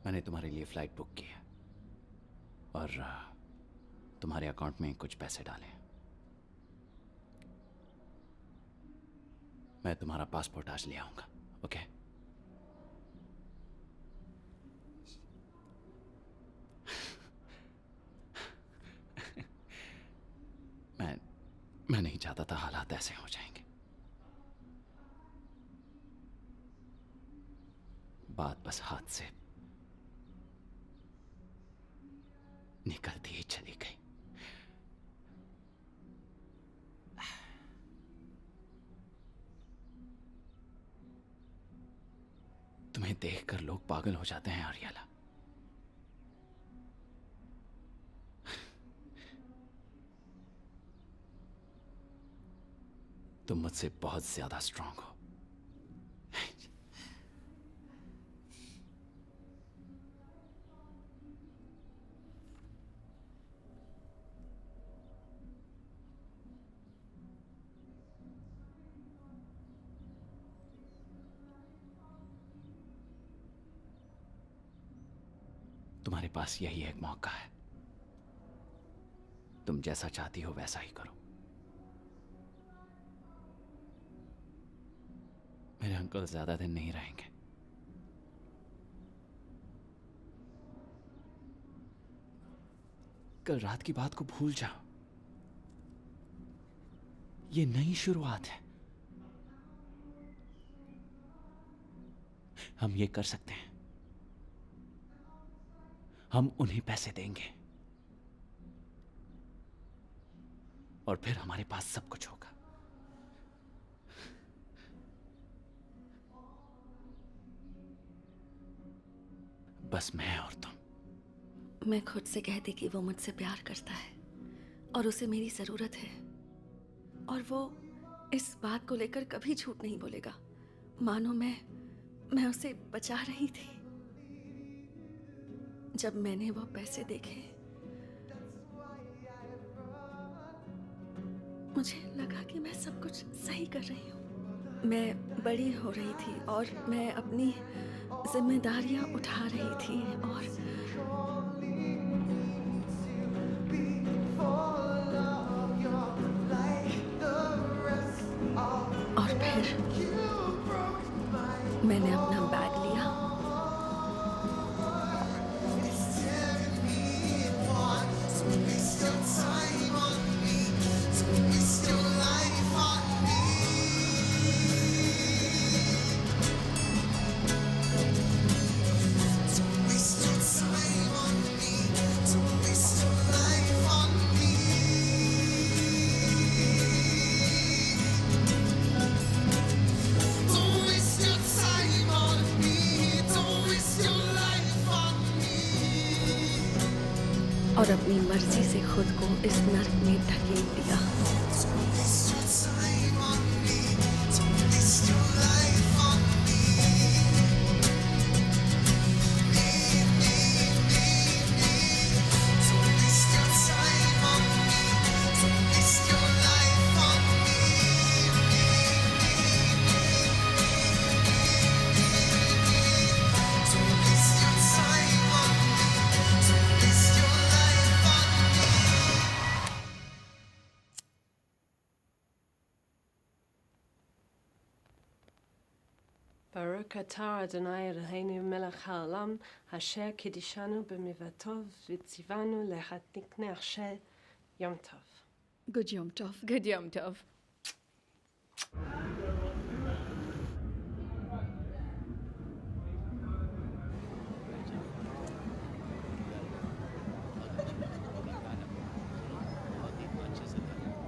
मैंने तुम्हारे लिए फ्लाइट बुक की है और तुम्हारे अकाउंट में कुछ पैसे डाले। मैं तुम्हारा पासपोर्ट आज ले आऊंगा, ओके? मैं नहीं चाहता था हालात ऐसे हो जाएंगे। बात बस हाथ से निकलती ही चली गई। तुम्हें देखकर लोग पागल हो जाते हैं आर्याला। तुम मुझसे बहुत ज्यादा स्ट्रांग हो। तुम्हारे पास यही एक मौका है। तुम जैसा चाहती हो वैसा ही करो। मेरे अंकल ज्यादा दिन नहीं रहेंगे। कल रात की बात को भूल जाओ। ये नई शुरुआत है। हम ये कर सकते हैं। हम उन्हें पैसे देंगे और फिर हमारे पास सब कुछ होगा। बस मैं और तुम। मैं खुद से कहती कि वो मुझसे प्यार करता है और उसे मेरी ज़रूरत है, और वो इस बात को लेकर कभी झूठ नहीं बोलेगा। मानो मैं उसे बचा रही थी। जब मैंने वो पैसे देखे, मुझे लगा कि मैं सब कुछ सही कर रही हूँ। मैं बड़ी हो रही थी और मैं अपनी जिम्मेदारियां उठा रही थी, और फिर मैंने अपना बैग लिया और अपनी मर्जी से खुद को इस नर्क में ढकेल दिया। ברוך אתה אדוני אלוהינו מלך העולם אשר קידשנו במיבתו וציוונו להדליק נר יום טוב. Good Yom Tov. Good Yom Tov.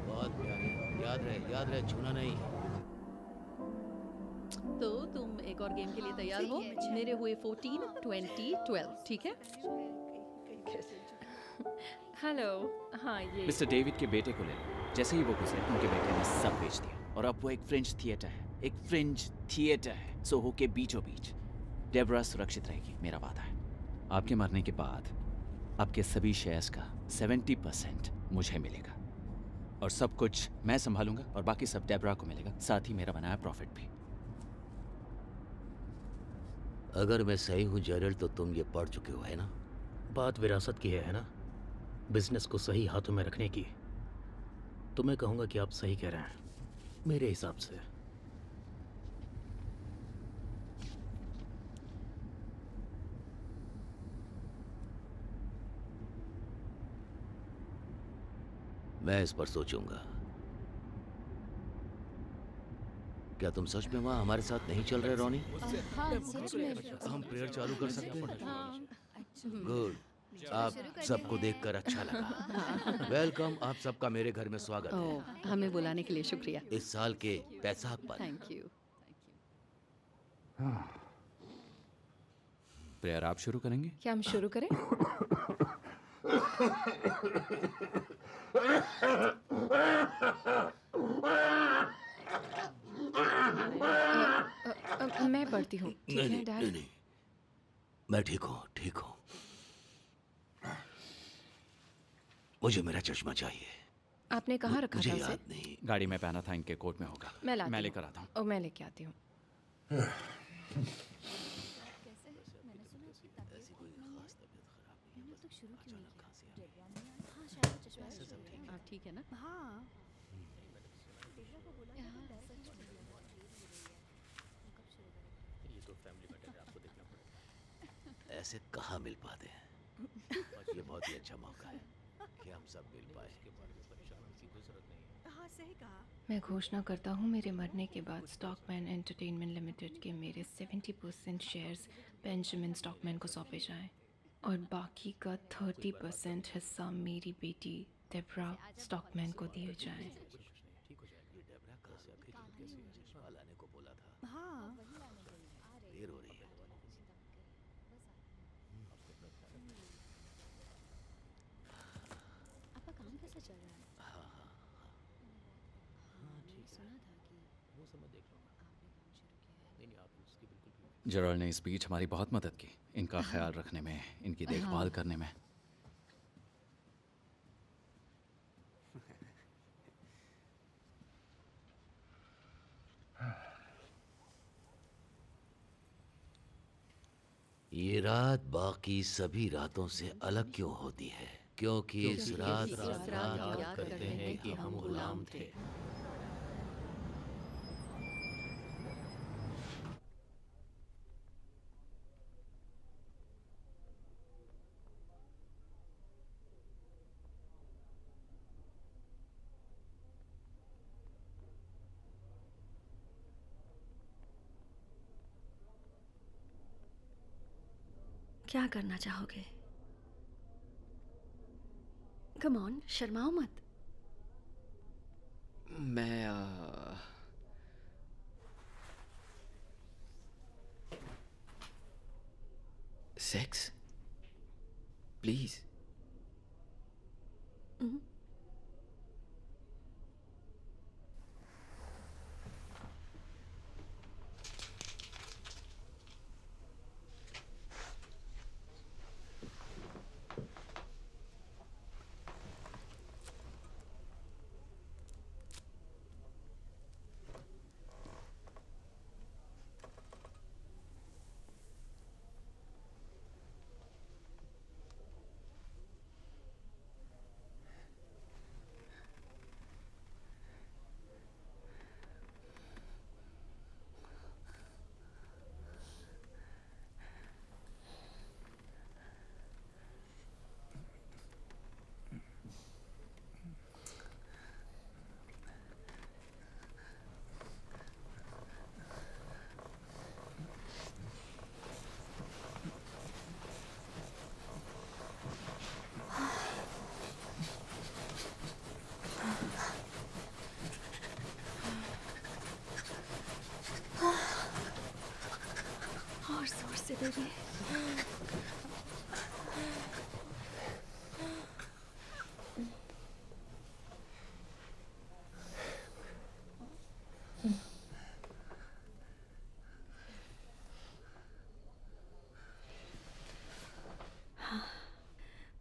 बहुत प्यारी। याद रहे छूना नहीं। तो तुम एक और गेम के लिए तैयार हो? मेरे हुए 14, 20, 12, ठीक है? हेलो। हाँ, ये मिस्टर डेविड के बेटे को ले लो। जैसे ही वो गुजरे, उनके बेटे ने सब बेच दिया और अब वो एक फ्रिंज थिएटर है। एक फ्रिंज थिएटर है सोहो के बीचों बीच। डेबरा सुरक्षित रहेगी, मेरा वादा है। आपके मरने के बाद आपके सभी शेयर्स का 70% मुझे मिलेगा और सब कुछ मैं संभालूंगा और बाकी सब डेबरा को मिलेगा, साथ ही मेरा बनाया प्रॉफिट भी। अगर मैं सही हूँ जेरल्ड, तो तुम ये पढ़ चुके हो, है ना? बात विरासत की है ना? बिजनेस को सही हाथों में रखने की। तो मैं कहूँगा कि आप सही कह रहे हैं, मेरे हिसाब से। मैं इस पर सोचूंगा। क्या तुम सच में वहाँ हमारे साथ नहीं चल रहे, रोनी? हाँ, सच में। हम प्रेयर चालू कर सकते हैं? गुड। आप सबको देखकर अच्छा लगा। वेलकम। आप सबका मेरे घर में स्वागत है। हमें बुलाने के लिए शुक्रिया। इस साल के पैसाक पर। Thank you. प्रेयर आप शुरू करेंगे? क्या हम शुरू करें? मैं पढ़ती हूँ। ठीक है डैड? नहीं, मैं ठीक हूँ। मुझे मेरा चश्मा चाहिए। आपने कहाँ रखा मुझे था याद उसे? नहीं। गाड़ी में पहना था, इनके कोट में होगा। मैं लेकर आता हूँ। मैं लेके आती हूँ। ठीक है ना? हाँ। ऐसे कहाँ मिल पाते हैं? ये बहुत ही अच्छा मौका है। कि हम सब मिल पाए। इसके बारे में परेशान होने की कोई जरूरत नहीं है। हाँ सही कहा। मैं घोषणा करता हूँ मेरे मरने के बाद स्टॉकमैन एंटरटेनमेंट लिमिटेड के मेरे 70% शेयर्स बेंजामिन स्टॉकमैन को सौंपे जाएं और बाकी का 30% हिस्सा मेरी बेटी डेब्रा स्टॉकमैन को दिए जाएं। ठीक हो जाएगा। ये डेब्रा कहाँ से आखिर कैसे है? चश्मा लाने को बोला था। हाँ देर हो रही है। आपका काम कैसा चल रहा है? हाँ हाँ ठीक है। सुना था कि वो सब मैं देख लूँगा। आपने काम शुरू किया है। नहीं आप उसकी बिल्कुल भी जेराल्ड ने इस बीच हमारी बहुत मदद की, इनका ख्याल रखने में, इनकी देखभाल करने में। ये रात बाकी सभी रातों से अलग क्यों होती है? क्योंकि इस रात याद करते हैं कि हम गुलाम थे। क्या करना चाहोगे? कम ऑन, शर्माओ मत। मैं सेक्स प्लीज। और जोर से बेबी।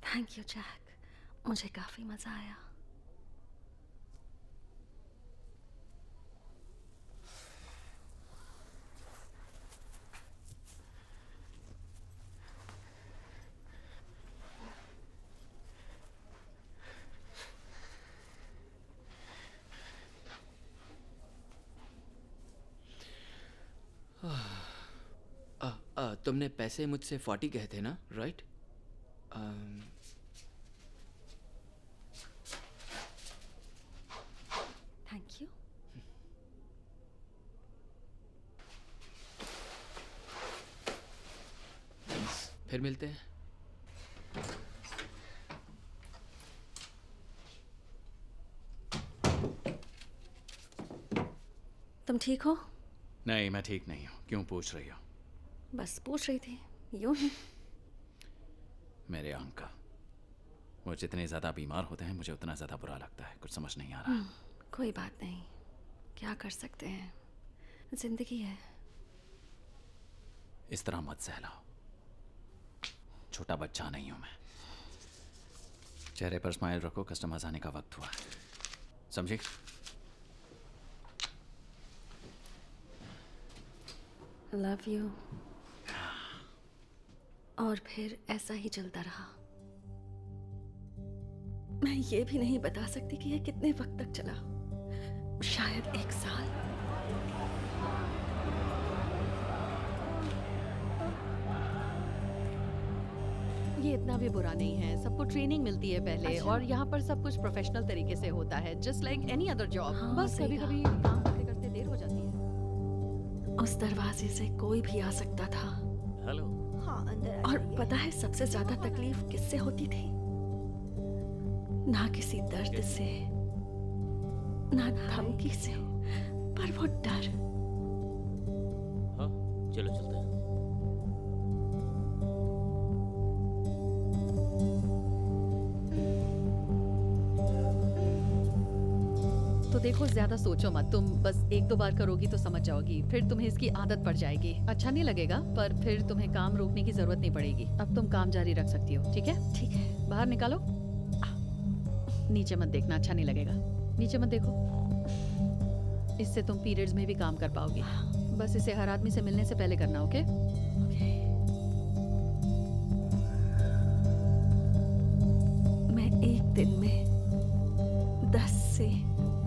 थैंक यू जैक, मुझे काफी मजा आया। तुमने पैसे मुझसे 40 कहे थे ना, राइट? Thank you. फिर मिलते हैं। तुम ठीक हो? नहीं, मैं ठीक नहीं हूँ। क्यों पूछ रही हो? बस पूछ रही थी, यूं ही। मेरे अंकल, वो जितने ज़्यादा बीमार होते हैं मुझे उतना ज़्यादा बुरा लगता है। कुछ समझ नहीं आ रहा। कोई बात नहीं, क्या कर सकते हैं, जिंदगी है। इस तरह मत सहलाओ, छोटा बच्चा नहीं हूं मैं। चेहरे पर स्माइल रखो, कस्टमर्स आने का वक्त हुआ है, समझी? Love you. और फिर ऐसा ही चलता रहा। मैं ये भी नहीं बता सकती कि यह कितने वक्त तक चला, शायद 1 साल। ये इतना भी बुरा नहीं है, सबको ट्रेनिंग मिलती है पहले। अच्छा। और यहाँ पर सब कुछ प्रोफेशनल तरीके से होता है, just like any other job. हाँ, बस सही कभी कहा। कभी काम करते करते देर हो जाती है। उस दरवाजे से कोई भी आ सकता था। हेलो। हाँ अंदर और पता है सबसे ज्यादा तकलीफ किससे होती थी? ना किसी दर्द से, ना धमकी से, पर वो डर। हाँ चलो चलते हैं। तो देखो, ज्यादा सोचो मत, तुम बस एक दो बार करोगी तो समझ जाओगी, फिर तुम्हें इसकी आदत पड़ जाएगी। अच्छा नहीं लगेगा, पर फिर तुम्हें काम रोकने की जरूरत नहीं पड़ेगी। अब तुम काम जारी रख सकती हो, ठीक है? ठीक है। बाहर निकालो। नीचे मत देखना, अच्छा नहीं लगेगा। नीचे मत देखो, इससे तुम पीरियड्स में भी काम कर पाओगी। बस इसे हर आदमी से मिलने से पहले करना, ओके? मैं एक दिन में 10 से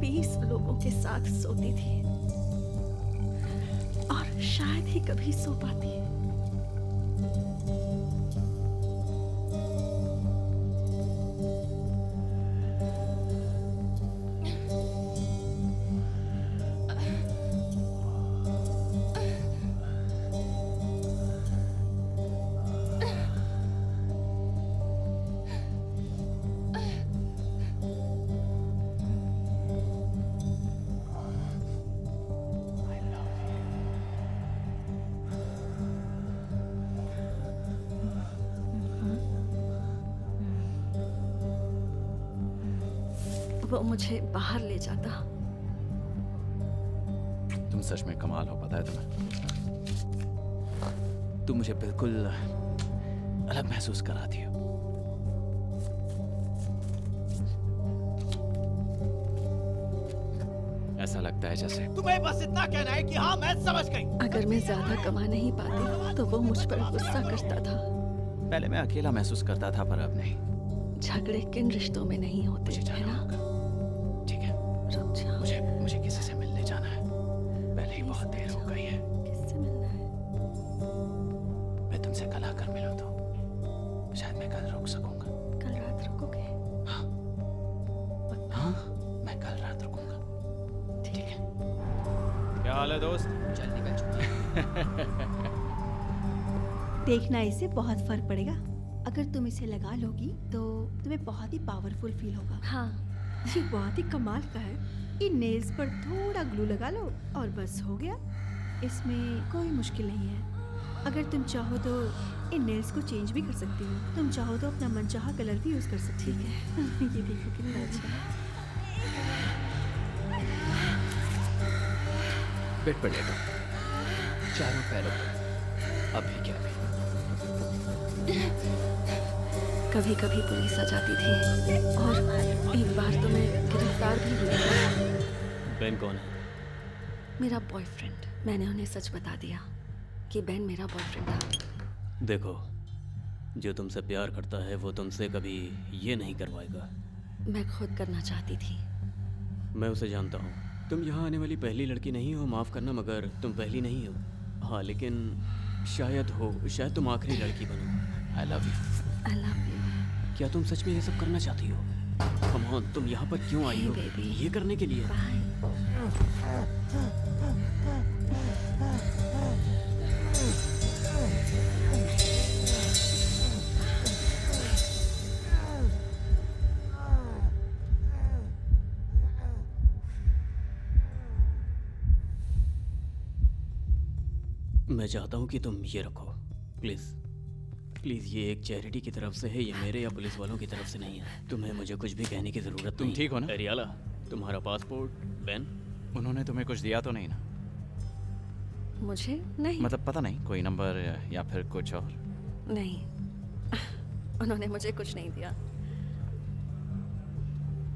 20 लोगों के साथ सोती थी और शायद ही कभी सो पाती। वो मुझे बाहर ले जाता। तुम सच में कमाल हो, पता है तुम्हें? तुम मुझे बिल्कुल अलग महसूस कराती हो। ऐसा लगता है जैसे तुम्हें बस इतना कहना है कि हाँ मैं समझ गई। अगर मैं ज्यादा कमा नहीं पाती तो वो मुझ पर गुस्सा करता था। पहले मैं अकेला महसूस करता था, पर अब नहीं। झगड़े किन रिश्तों में नहीं होते, है ना? ठीक है, रुक जाओ। मुझे किसी से मिलने जाना है, पहले ही बहुत देर हो गई है। किससे मिलना है? मैं तुमसे कल आकर मिलूं तो शायद मैं कल रुक सकूंगा। कल रात रुकोगे? हाँ, मैं कल रात रुकूंगा। ठीक है। क्या हाल है दोस्त? चल निकल। देखना, इससे बहुत फर्क पड़ेगा। अगर तुम इसे लगा लोगी तो तुम्हें बहुत ही पावरफुल फील होगा। हाँ, ये बहुत ही कमाल का है। इन नेल्स पर थोड़ा ग्लू लगा लो और बस हो गया। इसमें कोई मुश्किल नहीं है। अगर तुम चाहो तो इन नेल्स को चेंज भी कर सकती हो। तुम चाहो तो अपना मनचाहा कलर भी यूज कर सकती है। ये देखो कितना अच्छा है। बेड पर लेटो, चारों पैरों पर। अभी क्या भी। कभी कभी पुलिस आ जाती थी और एक बार तो मैं गिरफ्तार भी हुई थी। बेन कौन है? मेरा बॉयफ्रेंड। मैंने उन्हें सच बता दिया कि बेन मेरा बॉयफ्रेंड था। देखो, जो तुमसे प्यार करता है वो तुमसे कभी ये नहीं करवाएगा। मैं खुद करना चाहती थी। मैं उसे जानता हूँ। तुम यहाँ आने वाली पहली लड़की नहीं हो, माफ़ करना, मगर तुम पहली नहीं हो। हाँ, लेकिन शायद हो, शायद तुम आखिरी लड़की बनो। I love you. I love you. क्या तुम सच में ये सब करना चाहती हो? Come on, तुम यहाँ पर क्यों आई हो? ये करने के लिए? मैं चाहता हूँ कि तुम ये रखो, प्लीज। प्लीज, ये एक चैरिटी की तरफ से है, ये मेरे या पुलिस वालों की तरफ से नहीं है। तुम्हें मुझे कुछ भी कहने की जरूरत नहीं। तुम ठीक हो ना? एरियाला, तुम्हारा पासपोर्ट, बेन? उन्होंने तुम्हें कुछ दिया तो नहीं ना? मुझे नहीं। मतलब पता नहीं, कोई नंबर या फिर कुछ और? नहीं, उन्होंने मुझे कुछ नहीं दिया,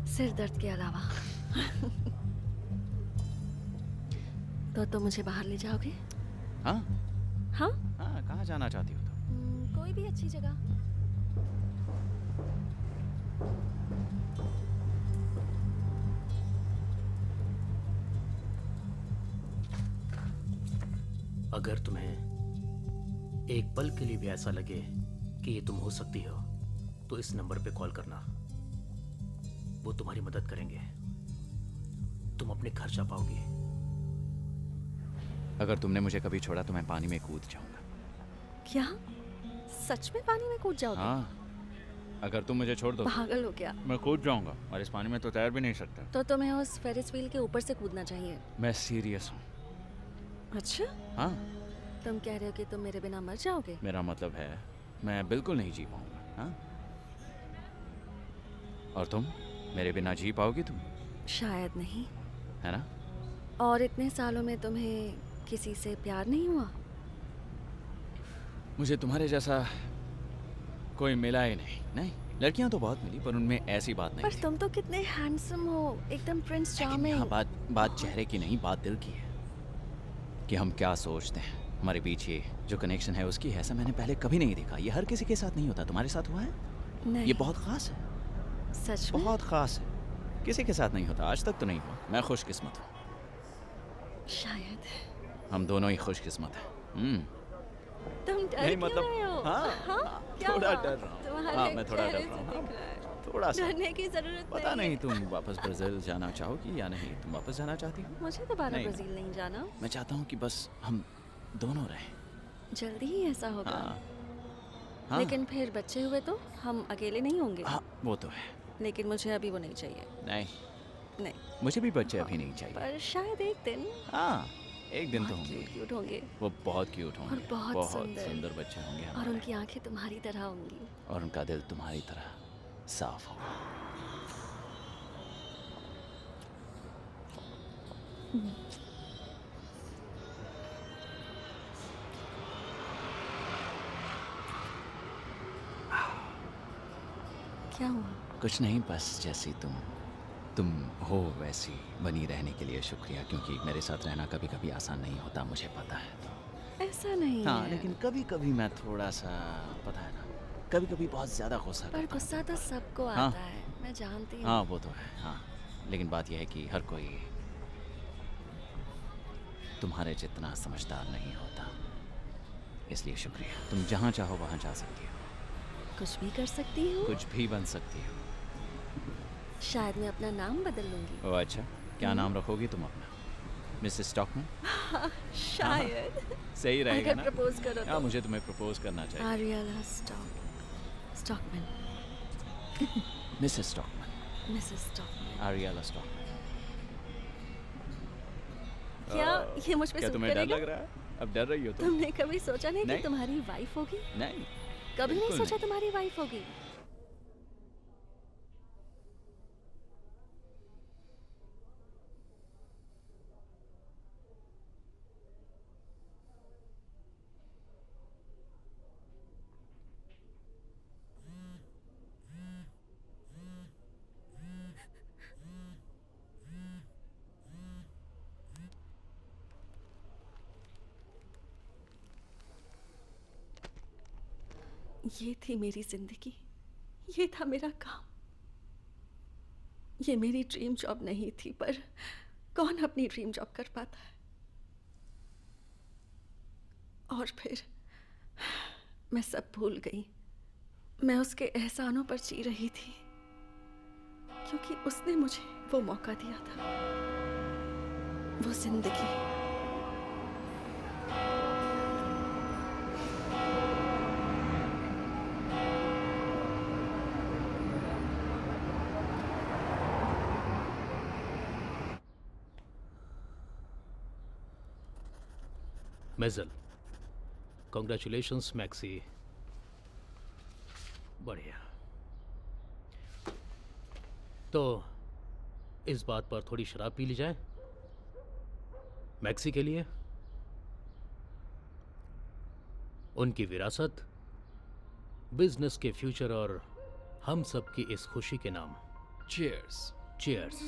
सिर दर्द के अलावा। तो मुझे बाहर ले जाओगे? हाँ हाँ हाँ, कहाँ जाना चाहती हो तुम? कोई भी अच्छी जगह। अगर तुम्हें एक पल के लिए भी ऐसा लगे कि ये तुम हो सकती हो तो इस नंबर पे कॉल करना, वो तुम्हारी मदद करेंगे, तुम अपने घर जा पाओगी। अगर तुमने मुझे कभी छोड़ा तो मैं पानी में कूद जाऊंगा। क्या सच में पानी में कूद जाओगे? हाँ, अगर तुम मुझे छोड़ दो पागल हो क्या? मैं कूद जाऊंगा और इस पानी में तो तैर भी नहीं सकता। तो तुम्हें उस फेरिस व्हील के ऊपर से कूदना चाहिए। मैं सीरियस हूँ। अच्छा, हाँ, तुम कह रहे हो कि तुम मेरे बिना मर जाओगे? मेरा मतलब है मैं बिल्कुल नहीं जी पाऊंगा। हाँ, और तुम मेरे बिना जी पाओगी? तुम शायद नहीं, है ना? और इतने सालों में तुम्हें किसी से प्यार नहीं हुआ? मुझे तुम्हारे जैसा कोई मिला ही नहीं। नहीं, लड़कियां तो बहुत मिली पर उनमें ऐसी बात नहीं पर तुम तो कितने हैंडसम हो, एकदम प्रिंस चार्मिंग। यहाँ बात चेहरे की नहीं, बात दिल की है कि हम क्या सोचते हैं। हमारे बीच ये जो कनेक्शन है उसकी है, ऐसा मैंने पहले कभी नहीं देखा। ये हर किसी के साथ नहीं होता। तुम्हारे साथ हुआ है? नहीं। ये बहुत खास है। सच में? बहुत खास है, किसी के साथ नहीं होता, आज तक तो नहीं हुआ। मैं खुशकिस्मत हूँ। शायद हम दोनों ही खुशकिस्मत हैं। तुम डर नहीं, क्यों मतलब रहे हो? हाँ, क्या थोड़ा हुआ? डर रहा हूँ। तुम्हारे हाँ, मैं थोड़ा डर चेहरे रहा से हूँ। दिख रहा है। थोड़ा सा। डरने की जरूरत पता नहीं तुम वापस ब्राजील जाना चाहोगी या नहीं। तुम वापस जाना चाहती हो? मुझे दोबारा नहीं। ब्राजील नहीं जाना। मैं चाहता हूँ कि बस हम दोनों रहें। जल्दी ही ऐसा होगा। हाँ। लेकिन फिर बच्चे हुए तो हम अकेले नहीं होंगे। हाँ, वो तो है। लेकिन मुझे अभी वो नहीं चाहिए। नहीं, नहीं, मुझे भी बच्चे अभी नहीं चाहिए। पर शायद एक दिन। हाँ, एक दिन तो बहुत होंगे। क्यूट होंगे। वो बहुत क्यूट होंगे। और बहुत सुंदर बच्चे होंगे और हमारे। उनकी आंखें तुम्हारी तरह होंगी। और उनका दिल तुम्हारी तरह साफ होगा। क्या हुआ? कुछ नहीं, बस जैसी तुम हो वैसी बनी रहने के लिए शुक्रिया। क्योंकि मेरे साथ रहना कभी कभी आसान नहीं होता, मुझे पता है। ऐसा नहीं हाँ, है। लेकिन कभी कभी मैं थोड़ा सा, पता है ना, कभी कभी बहुत ज्यादा गुस्सा पर करता गुस्सा तो सबको हाँ। आता है, मैं जानती हूँ। हाँ, वो तो है। हाँ, लेकिन बात यह है कि हर कोई तुम्हारे जितना समझदार नहीं होता। इसलिए शुक्रिया। तुम जहाँ चाहो वहाँ जा सकती हो। कुछ भी कर सकती हूँ? कुछ भी बन सकती हो। शायद मैं अपना नाम बदल लूंगी। ओह अच्छा, क्या नाम रखोगी तुम अपना? Mrs stockman? शायद। सही रहेगा अगर ना? प्रपोज करो हाँ, तो। मुझे तुम्हें प्रपोज करना चाहिए। Ariella Stockman. Mrs Stockman. Mrs Stockman. Ariella Stockman. क्या ये मुझ पे क्या सूट तुम्हें डर करेगा? लग रहा है? अब डर रही हो तुम? तुमने कभी सोचा नहीं कि नहीं। तुम्हारी वाइफ होगी? नहीं, कभी नहीं बिल्कुल सोचा तुम्हारी वाइफ होगी? ये थी मेरी जिंदगी, ये था मेरा काम। ये मेरी ड्रीम जॉब नहीं थी, पर कौन अपनी ड्रीम जॉब कर पाता है? और फिर मैं सब भूल गई। मैं उसके एहसानों पर जी रही थी क्योंकि उसने मुझे वो मौका दिया था, वो जिंदगी। Maisel, congratulations maxi. बढ़िया। तो इस बात पर थोड़ी शराब पी ली जाए मैक्सी के लिए, उनकी विरासत, बिजनेस के फ्यूचर और हम सब की इस खुशी के नाम। चीयर्स। चीयर्स।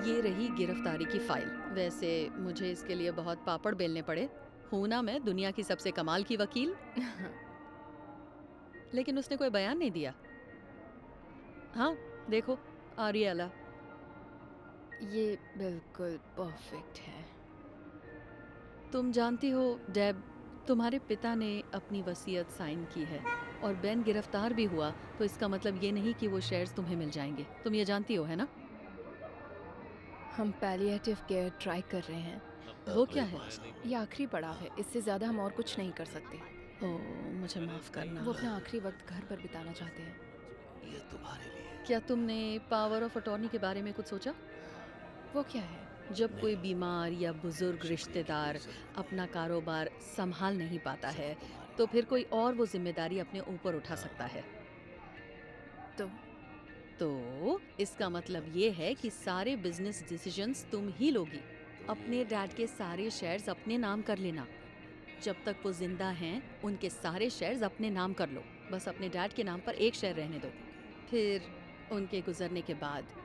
ये रही गिरफ्तारी की फाइल। वैसे मुझे इसके लिए बहुत पापड़ बेलने पड़े। हूं ना मैं दुनिया की सबसे कमाल की वकील। लेकिन उसने कोई बयान नहीं दिया। हाँ देखो, आरियाला। ये बिल्कुल परफेक्ट है। तुम जानती हो डेब, तुम्हारे पिता ने अपनी वसीयत साइन की है और बेन गिरफ्तार भी हुआ, तो इसका मतलब ये नहीं कि वो शेयर्स तुम्हें मिल जाएंगे। तुम ये जानती हो, है ना? हम पैलिएटिव केयर ट्राई कर रहे हैं। वो क्या है? ये आखिरी पड़ाव है, इससे ज़्यादा हम और कुछ नहीं कर सकते। ओह, मुझे माफ़ करना। वो अपना आखिरी वक्त घर पर बिताना चाहते हैं। ये तुम्हारे लिए। क्या तुमने पावर ऑफ अटॉर्नी के बारे में कुछ सोचा? वो क्या है? जब कोई बीमार या बुजुर्ग रिश्तेदार अपना कारोबार संभाल नहीं पाता है, तो फिर कोई और वो जिम्मेदारी अपने ऊपर उठा सकता है। तो इसका मतलब ये है कि सारे बिजनेस डिसीजंस तुम ही लोगी। अपने डैड के सारे शेयर्स अपने नाम कर लेना। जब तक वो जिंदा हैं, उनके सारे शेयर्स अपने नाम कर लो। बस अपने डैड के नाम पर एक शेयर रहने दो। फिर उनके गुजरने के बाद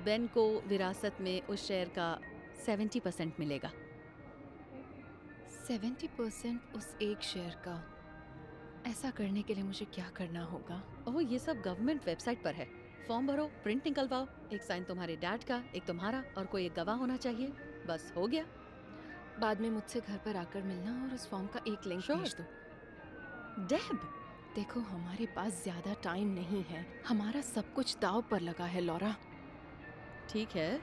बेन को विरासत में उस शेयर का 70% मिलेगा। 70% उस एक शेयर का? ऐसा करने के लिए मुझे क्या करना होगा? ओह, ये सब गवर्नमेंट वेबसाइट पर है। फॉर्म भरो, प्रिंट निकलवाओ, एक साइन तुम्हारे डैड का, एक तुम्हारा, और कोई एक गवाह होना चाहिए। बस हो गया। बाद में मुझसे घर पर आकर मिलना और उस फॉर्म का एक लिंक भेज दो। डेब, देखो हमारे पास ज्यादा टाइम नहीं है। हमारा सब कुछ दांव पर लगा है लॉरा। ठीक है।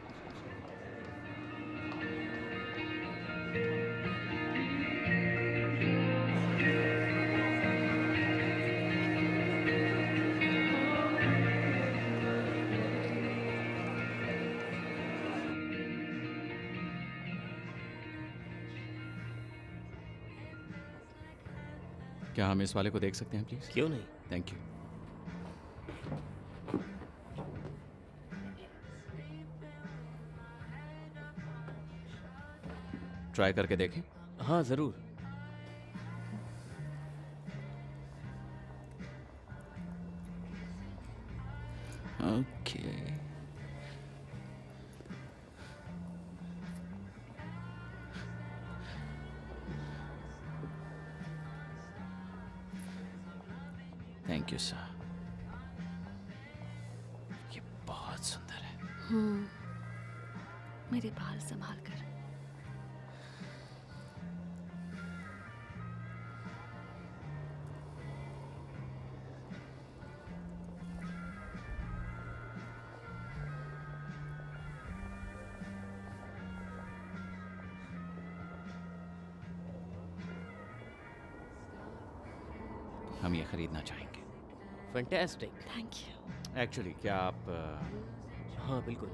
क्या हम इस वाले को देख सकते हैं प्लीज? क्यों नहीं? Thank you. ट्राई करके देखें? हाँ जरूर। ओके। Thank you sir. ये बहुत सुंदर है। मेरे बाल संभाल कर। हम ये खरीदना चाहेंगे। फैंटास्टिक। Thank you. एक्चुअली क्या आप हाँ बिल्कुल।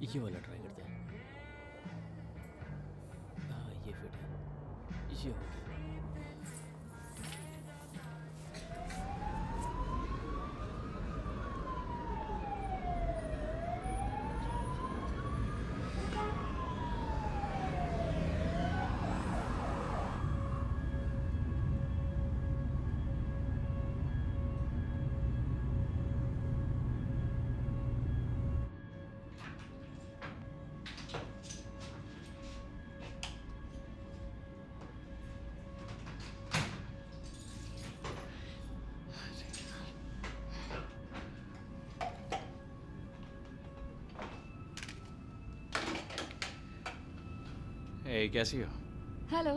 ये वाला ट्राई करते हैं। हाँ ये फिट है। ये हो गया। ए, कैसी हो? हेलो।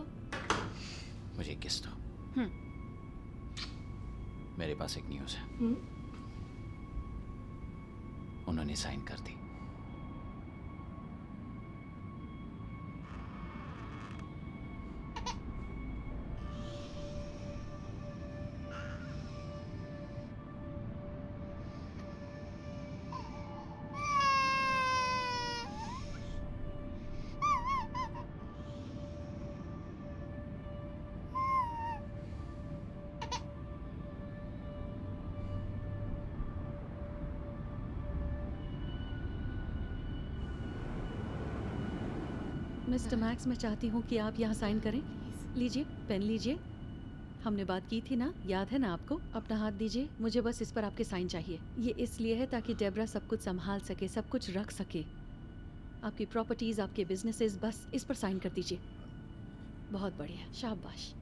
मुझे एक किस दो। मेरे पास एक न्यूज़ है। उन्होंने साइन कर दी। मिस्टर मैक्स, मैं चाहती हूँ कि आप यहाँ साइन करें। लीजिए, पेन लीजिए। हमने बात की थी ना, याद है ना आपको? अपना हाथ दीजिए, मुझे बस इस पर आपके साइन चाहिए। ये इसलिए है ताकि डेब्रा सब कुछ संभाल सके, सब कुछ रख सके। आपकी प्रॉपर्टीज, आपके बिजनेसेस, बस इस पर साइन कर दीजिए। बहुत बढ़िया, शाबाश।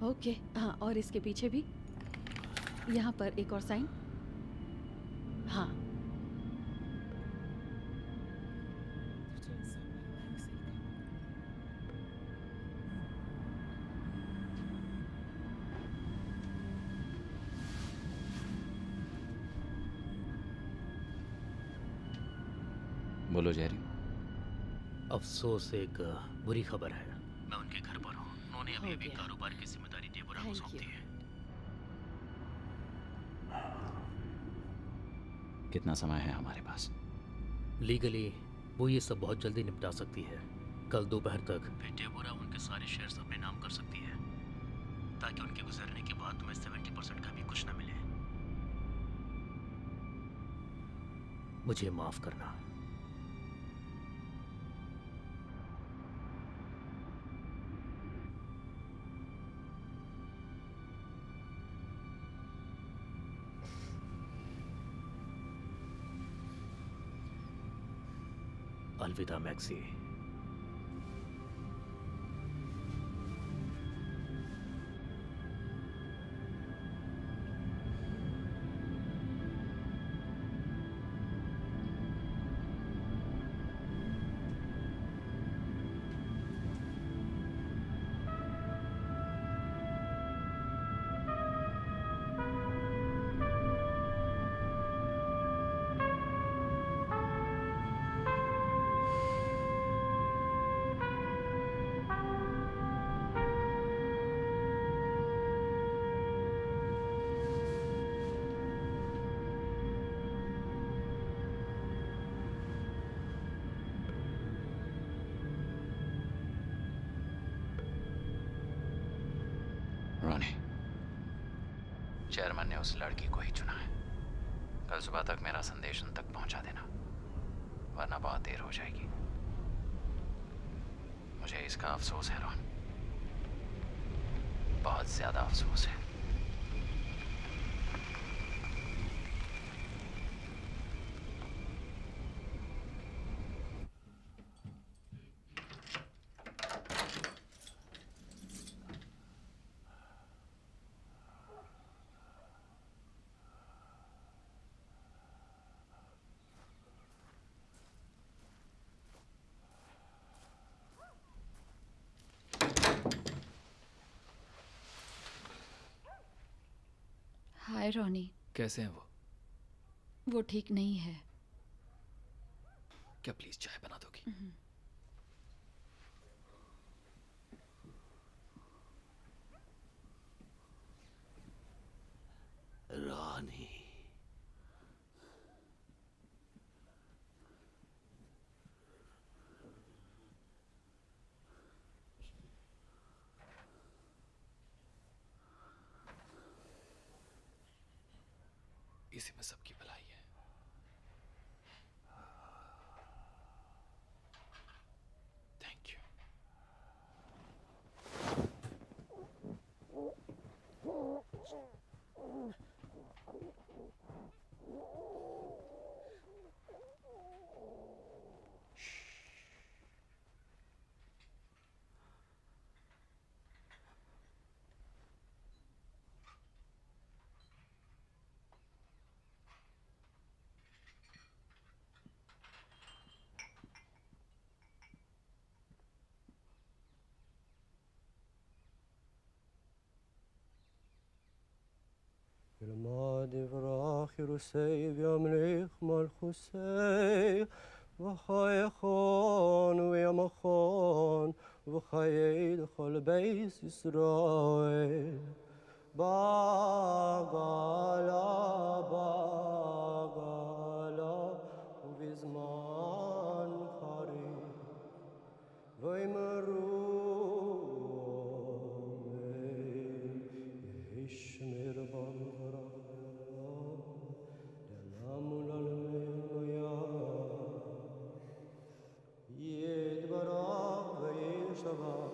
ओके, हाँ, और इसके पीछे भी यहाँ पर एक और साइन। हाँ, बोलो जेरी। अफसोस, एक बुरी खबर है। मैं उनके घर पर हूँ। उन्होंने अभी अभी कारोबार की जिम्मेदारी डेबोरा को सौंप दी है। कितना समय है हमारे पास? लीगली वो ये सब बहुत जल्दी निपटा सकती है। कल दोपहर तक फिर डेबोरा उनके सारे शेयर्स अपने नाम कर सकती है, ताकि उनके गुजरने के बाद तुम्हें 70% का भी कुछ न मिले। मुझे माफ करना। अलविदा मैक्सी। रोनी, चेयरमैन ने उस लड़की को ही चुना है। कल सुबह तक मेरा संदेश उन तक पहुंचा देना, वरना बहुत देर हो जाएगी। मुझे इसका अफसोस है रोन, बहुत ज्यादा अफसोस है। हाय रोनी। कैसे हैं वो ठीक नहीं है। क्या प्लीज चाय बना दोगी? रानी, इसी में सबकी भलाई है। Thank you. ילמד יברח ירוסי וימליך מלכוסי וחייכון וימכון וחיי לכל בית ישראל בעגלה בעגלה ובזמן חריף ויאמרו ישמר יתברך וישתבח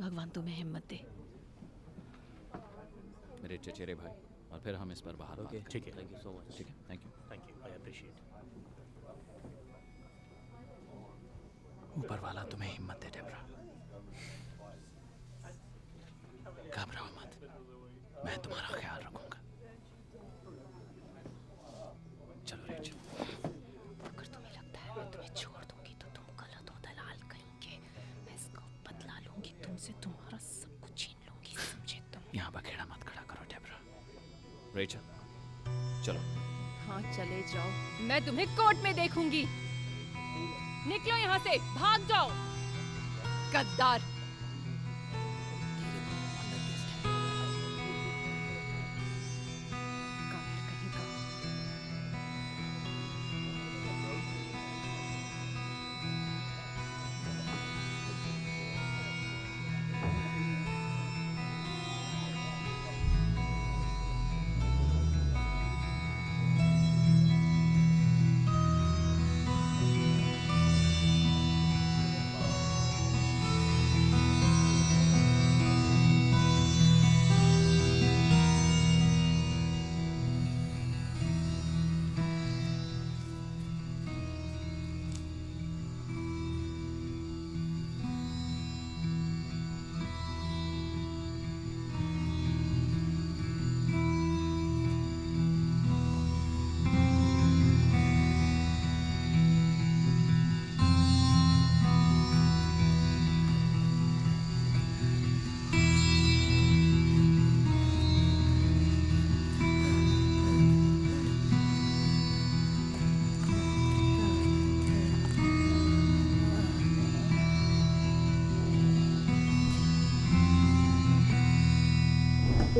भगवान तुम्हें हिम्मत दे। मेरे चचेरे भाई, और फिर हम इस पर बाहर बात करेंगे। ठीक है। Thank you so much. ठीक है, थैंक यू। I appreciate. ऊपर वाला तुम्हें हिम्मत दे डेब्रा। घबराओ मत, मैं तुम्हारा ख्याल रखूंगा। चलो रेचल। अगर तुम्हें लगता है मैं तुम्हें छोड़ दूंगी तो तुम गलत हो दलाल कहेंगे। मैं इसका बदला लूंगी तुमसे, तुम्हारा सब कुछ छीन लूंगी, समझे तुम? यहाँ बखेड़ा मत खड़ा करो डेब्रा। रेचल, चलो। हाँ चले जाओ, मैं तुम्हें कोर्ट में देखूंगी। निकलो यहाँ से, भाग जाओ गद्दार।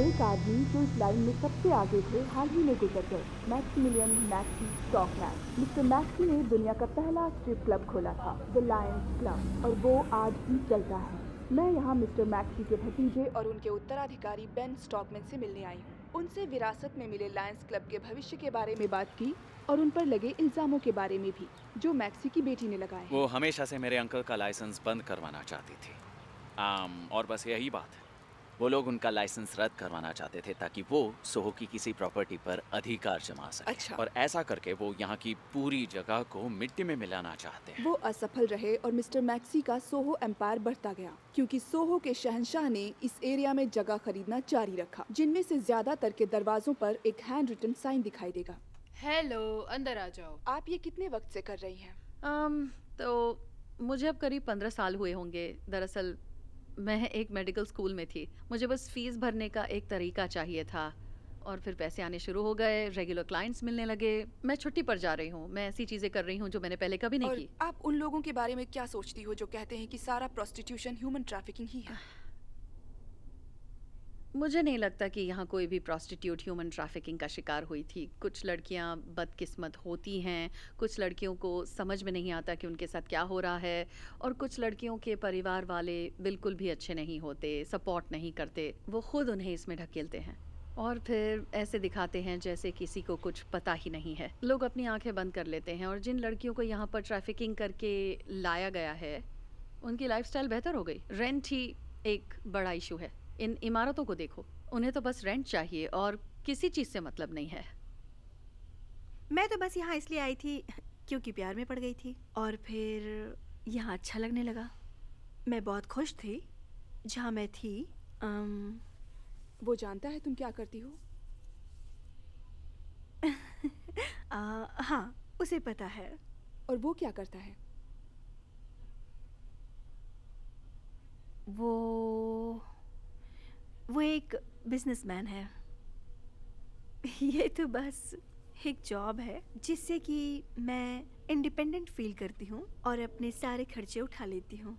एक आदमी जो इस लाइन में सबसे आगे थे हाल ही में गुजर गए। Maximilian Maxi Stockman. Mister Maxi ने दुनिया का पहला स्ट्रिप क्लब खोला था, द लायंस क्लब, और वो आज भी चलता है। मैं यहाँ मिस्टर मैक्सी के भतीजे और उनके उत्तराधिकारी बेन स्टॉकमैन से मिलने आई हूँ। उनसे विरासत में मिले लायंस क्लब के भविष्य के बारे में बात की और उन पर लगे इल्जामों के बारे में भी जो मैक्सी की बेटी ने लगाए। वो हमेशा से मेरे अंकल का लाइसेंस बंद करवाना चाहती थी। और बस यही बात है, वो लोग उनका लाइसेंस रद्द करवाना चाहते थे ताकि वो सोहो की किसी प्रॉपर्टी पर अधिकार जमा सके। अच्छा। और ऐसा करके वो यहाँ की पूरी जगह को मिट्टी में मिलाना चाहते हैं। वो असफल रहे और मिस्टर मैक्सी का सोहो एम्पायर बढ़ता गया क्योंकि सोहो के शहंशाह ने इस एरिया में जगह खरीदना जारी रखा, जिनमें से ज्यादातर के दरवाजों पर एक हैंड रिटन साइन दिखाई देगा। हेलो, अंदर आ जाओ। आप ये कितने वक्त से कर रही हैं? तो मुझे अब करीब 15 साल हुए होंगे। दरअसल मैं एक मेडिकल स्कूल में थी। मुझे बस फीस भरने का एक तरीका चाहिए था और फिर पैसे आने शुरू हो गए, रेगुलर क्लाइंट्स मिलने लगे। मैं छुट्टी पर जा रही हूँ, मैं ऐसी चीज़ें कर रही हूँ जो मैंने पहले कभी नहीं की। आप उन लोगों के बारे में क्या सोचती हो जो कहते हैं कि सारा प्रोस्टिट्यूशन ह्यूमन ट्रैफिकिंग ही है? मुझे नहीं लगता कि यहाँ कोई भी प्रॉस्टिट्यूट ह्यूमन ट्रैफिकिंग का शिकार हुई थी। कुछ लड़कियाँ बदकिस्मत होती हैं, कुछ लड़कियों को समझ में नहीं आता कि उनके साथ क्या हो रहा है, और कुछ लड़कियों के परिवार वाले बिल्कुल भी अच्छे नहीं होते, सपोर्ट नहीं करते, वो खुद उन्हें इसमें ढकेलते हैं और फिर ऐसे दिखाते हैं जैसे किसी को कुछ पता ही नहीं है। लोग अपनी आंखें बंद कर लेते हैं और जिन लड़कियों को यहाँ पर ट्रैफिकिंग करके लाया गया है उनकी लाइफस्टाइल बेहतर हो गई। रेंट ही एक बड़ा इशू है। इन इमारतों को देखो, उन्हें तो बस रेंट चाहिए और किसी चीज़ से मतलब नहीं है। मैं तो बस यहाँ इसलिए आई थी क्योंकि प्यार में पड़ गई थी और फिर यहाँ अच्छा लगने लगा। मैं बहुत खुश थी जहाँ मैं थी। वो जानता है तुम क्या करती हो? हाँ, उसे पता है। और वो क्या करता है? वो एक बिजनेसमैन है। ये तो बस एक जॉब है जिससे कि मैं इंडिपेंडेंट फील करती हूँ और अपने सारे खर्चे उठा लेती हूँ।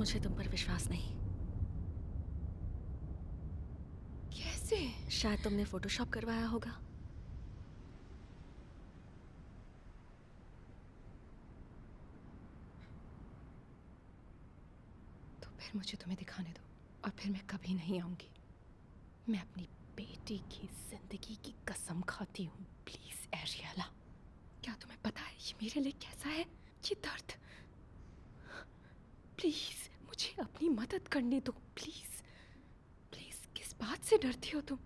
मुझे तुम पर विश्वास नहीं। कैसे? शायद तुमने फोटोशॉप करवाया होगा। तो फिर मुझे तुम्हें दिखाने दो और फिर मैं कभी नहीं आऊंगी। मैं अपनी बेटी की जिंदगी की कसम खाती हूँ। प्लीज एरियला, क्या तुम्हें पता है ये मेरे लिए कैसा है, ये दर्द? प्लीज मुझे अपनी मदद करने दो। प्लीज प्लीज, किस बात से डरती हो तुम?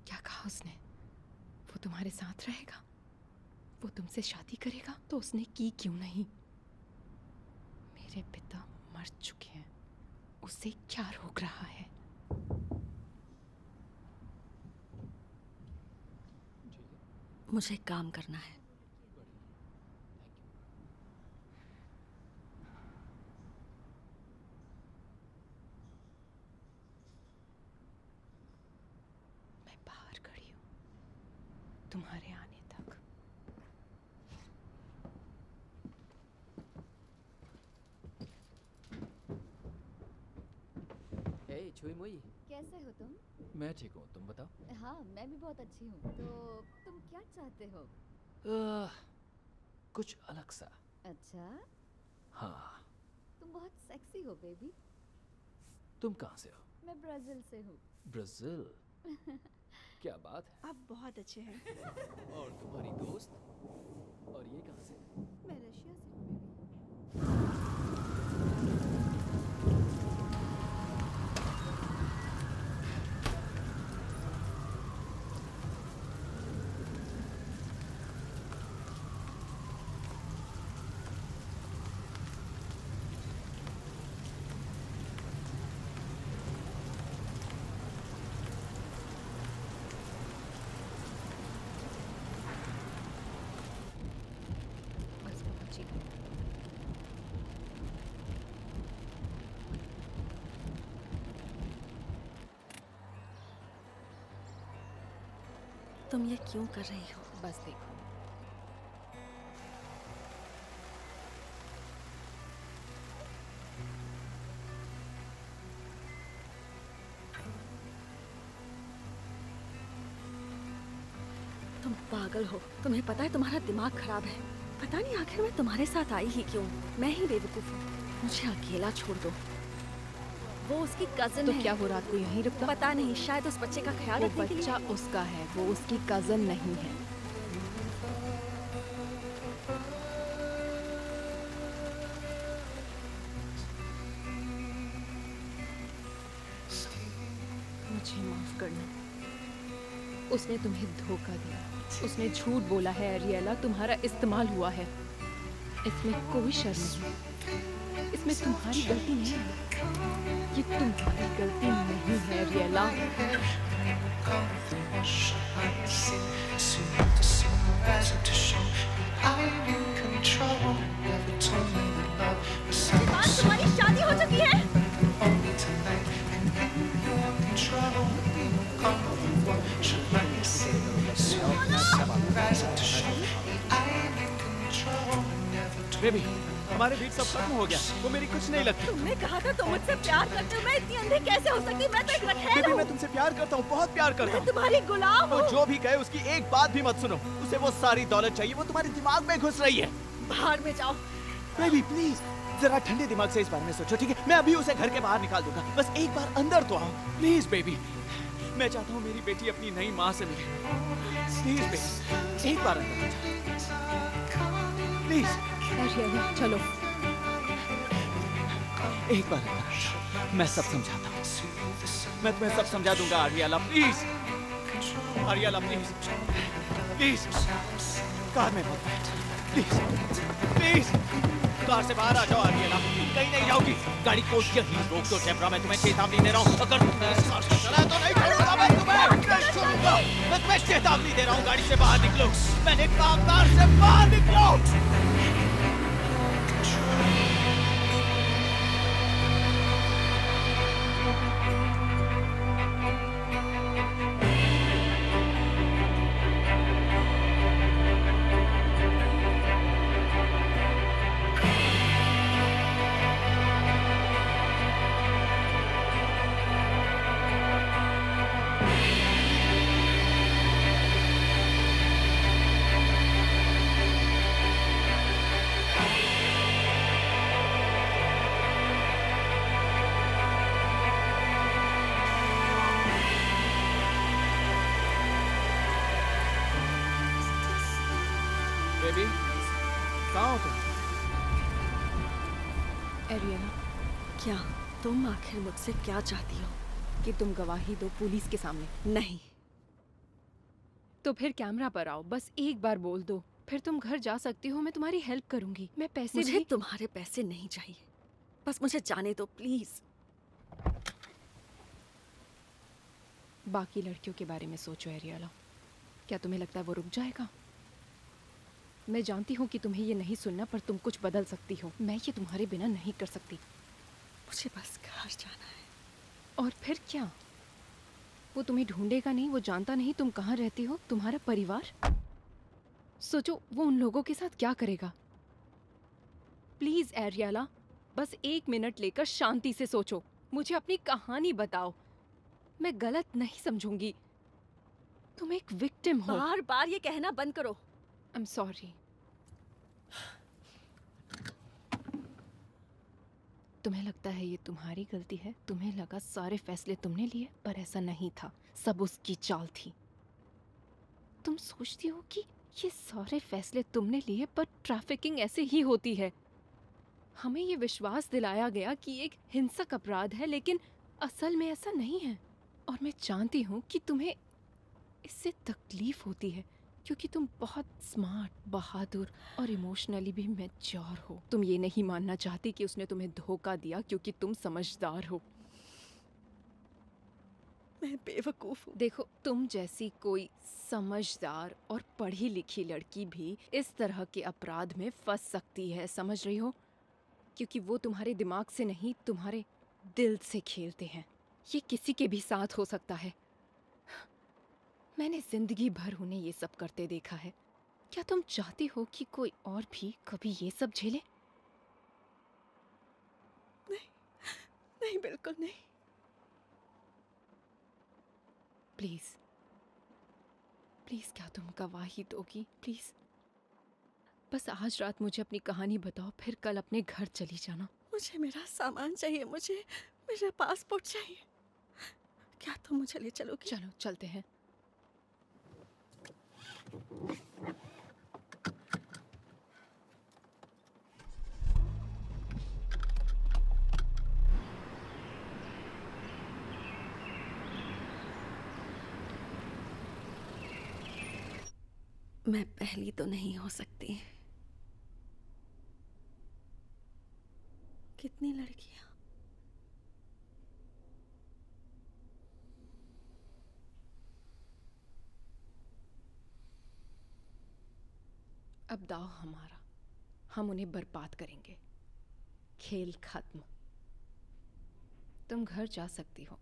क्या कहा उसने? वो तुम्हारे साथ रहेगा, वो तुमसे शादी करेगा, तो उसने की क्यों नहीं? मेरे पिता मर चुके हैं, उसे क्या रोक रहा है? मुझे काम करना है। मैं बाहर खड़ी हूँ तुम्हारे आने तक। हे छुई मुई, कैसे हो तुम? मैं ठीक हूँ, तुम बताओ। हाँ, मैं भी बहुत अच्छी हूँ। तो तुम क्या चाहते हो? कुछ अलग सा। अच्छा, हाँ। तुम बहुत सेक्सी हो बेबी। तुम कहाँ से हो? मैं ब्राजील से हूँ। ब्राजील? क्या बात है। आप बहुत अच्छे हैं। और तुम्हारी दोस्त? और ये कहाँ से? मैं रशिया से हूँ बेबी। बस पहुंची। तुम ये क्यों कर रही हो? बस देखो, तुम पागल हो। तुम्हें पता है तुम्हारा दिमाग खराब है। पता नहीं आखिर मैं तुम्हारे साथ आई ही क्यों। मैं ही बेवकूफ हूँ। मुझे अकेला छोड़ दो। वो उसकी कजन तो है। क्या वो रात को यहीं रुका? पता नहीं, शायद उस बच्चे का ख्याल वो रखने के लिए। बच्चा उसका है, वो उसकी कजन नहीं है। मुझे माफ करना, उसने तुम्हें धोखा दिया, उसने झूठ बोला है एरियला, तुम्हारा इस्तेमाल हुआ है। इसमें कोई शर्म नहीं, इसमें तुम्हारी गलती नहीं है, ये तुम्हारी गलती नहीं है एरियला। तुम्हारी शादी हो चुकी है। बेबी, हमारे बीच सब खत्म हो गया। वो मेरी कुछ नहीं लगती। तुमने कहा था तुम मुझसे प्यार करते हो। मैं इतनी अंधी कैसे हो सकती? मैं तो एक रखेल बेबी, हूँ। मैं तुमसे प्यार करता हूँ, बहुत प्यार करता हूँ। मैं तुम्हारी गुलाम वो हूँ। जो भी कहे उसकी एक बात भी मत सुनो। उसे वो सारी दौलत चाहिए, वो तुम्हारे दिमाग में घुस रही है। बाहर में जाओ। बेबी प्लीज, जरा ठंडे दिमाग से इस बारे में सोचो, ठीक है? मैं अभी उसे घर के बाहर निकाल दूंगा। बस एक बार अंदर तो आओ प्लीज बेबी। मैं चाहता हूँ मेरी बेटी अपनी नई माँ से मिले। प्लीज बेबी, एक बार अंदर आ जाओ प्लीज। एरियला चलो। एक बार अंदर आ जाओ, मैं सब समझाता हूँ। मैं तुम्हें सब समझा दूंगा आर्याला, प्लीज। आर्याला प्लीज प्लीज, कार में मत बैठ प्लीज प्लीज। कार से बाहर आ जाओ आर्याला, कहीं नहीं जाओगी। गाड़ी को यहीं रोक दो जेब्रा, मैं तुम्हें चेतावनी दे रहा हूँ। अगर तुमने इस कार से चलाया तो नहीं छोड़ूंगा मैं तुम्हें, नहीं छोड़ूंगा। मैं तुम्हें चेतावनी दे रहा हूँ, गाड़ी से बाहर निकलो। मैंने कहा कार से बाहर निकलो। बेबी, कहाँ हो तुम? एरियला, क्या तुम आखिर मुझसे क्या चाहती हो? कि तुम गवाही दो पुलिस के सामने। नहीं। तो फिर कैमरा पर आओ, बस एक बार बोल दो, फिर तुम घर जा सकती हो। मैं तुम्हारी हेल्प करूंगी। मैं पैसे मुझे भी... तुम्हारे पैसे नहीं चाहिए, बस मुझे जाने दो प्लीज। बाकी लड़कियों के बारे में सोचो एरियला। क्या तुम्हें लगता है वो रुक जाएगा? मैं जानती हूँ कि तुम्हें ये नहीं सुनना, पर तुम कुछ बदल सकती हो। मैं ये तुम्हारे बिना नहीं कर सकती। मुझे बस घर जाना है। और फिर क्या? वो तुम्हें ढूंढेगा नहीं, वो जानता नहीं तुम कहाँ रहती हो। तुम्हारा परिवार, सोचो वो उन लोगों के साथ क्या करेगा। प्लीज एरियला, बस 1 मिनट लेकर शांति से सोचो। मुझे अपनी कहानी बताओ, मैं गलत नहीं समझूंगी। तुम एक विक्टिम हो। बार बार ये कहना बंद करो। आई एम सॉरी। तुम्हें लगता है ये तुम्हारी गलती है? तुम्हें लगा सारे फैसले तुमने लिए, पर ऐसा नहीं था। सब उसकी चाल थी। तुम सोचती हो कि ये सारे फैसले तुमने लिए, पर ट्रैफिकिंग ऐसे ही होती है। हमें ये विश्वास दिलाया गया कि एक हिंसक अपराध है, लेकिन असल में ऐसा नहीं है। और मैं जानती हूँ कि तुम्हें इससे तकलीफ होती है, क्योंकि तुम बहुत स्मार्ट, बहादुर और इमोशनली भी मैच्योर हो। तुम ये नहीं मानना चाहती कि उसने तुम्हें धोखा दिया, क्योंकि तुम समझदार हो। मैं बेवकूफ हूँ। देखो, तुम जैसी कोई समझदार और पढ़ी लिखी लड़की भी इस तरह के अपराध में फंस सकती है, समझ रही हो? क्योंकि वो तुम्हारे दिमाग से नहीं, तुम्हारे दिल से खेलते हैं। ये किसी के भी साथ हो सकता है। मैंने जिंदगी भर उन्हें ये सब करते देखा है। क्या तुम चाहती हो कि कोई और भी कभी ये सब झेले? नहीं, नहीं, बिल्कुल नहीं। प्लीज, प्लीज, क्या तुम गवाही दोगी? प्लीज, बस आज रात मुझे अपनी कहानी बताओ, फिर कल अपने घर चली जाना। मुझे मेरा सामान चाहिए, मुझे मेरा पासपोर्ट चाहिए। क्या तुम मुझे ले चलोगी? चलो, चलते हैं। मैं पहली तो नहीं हो सकती। कितनी लड़कियां? अब दाव हमारा, हम उन्हें बर्बाद करेंगे। खेल खत्म। तुम घर जा सकती हो।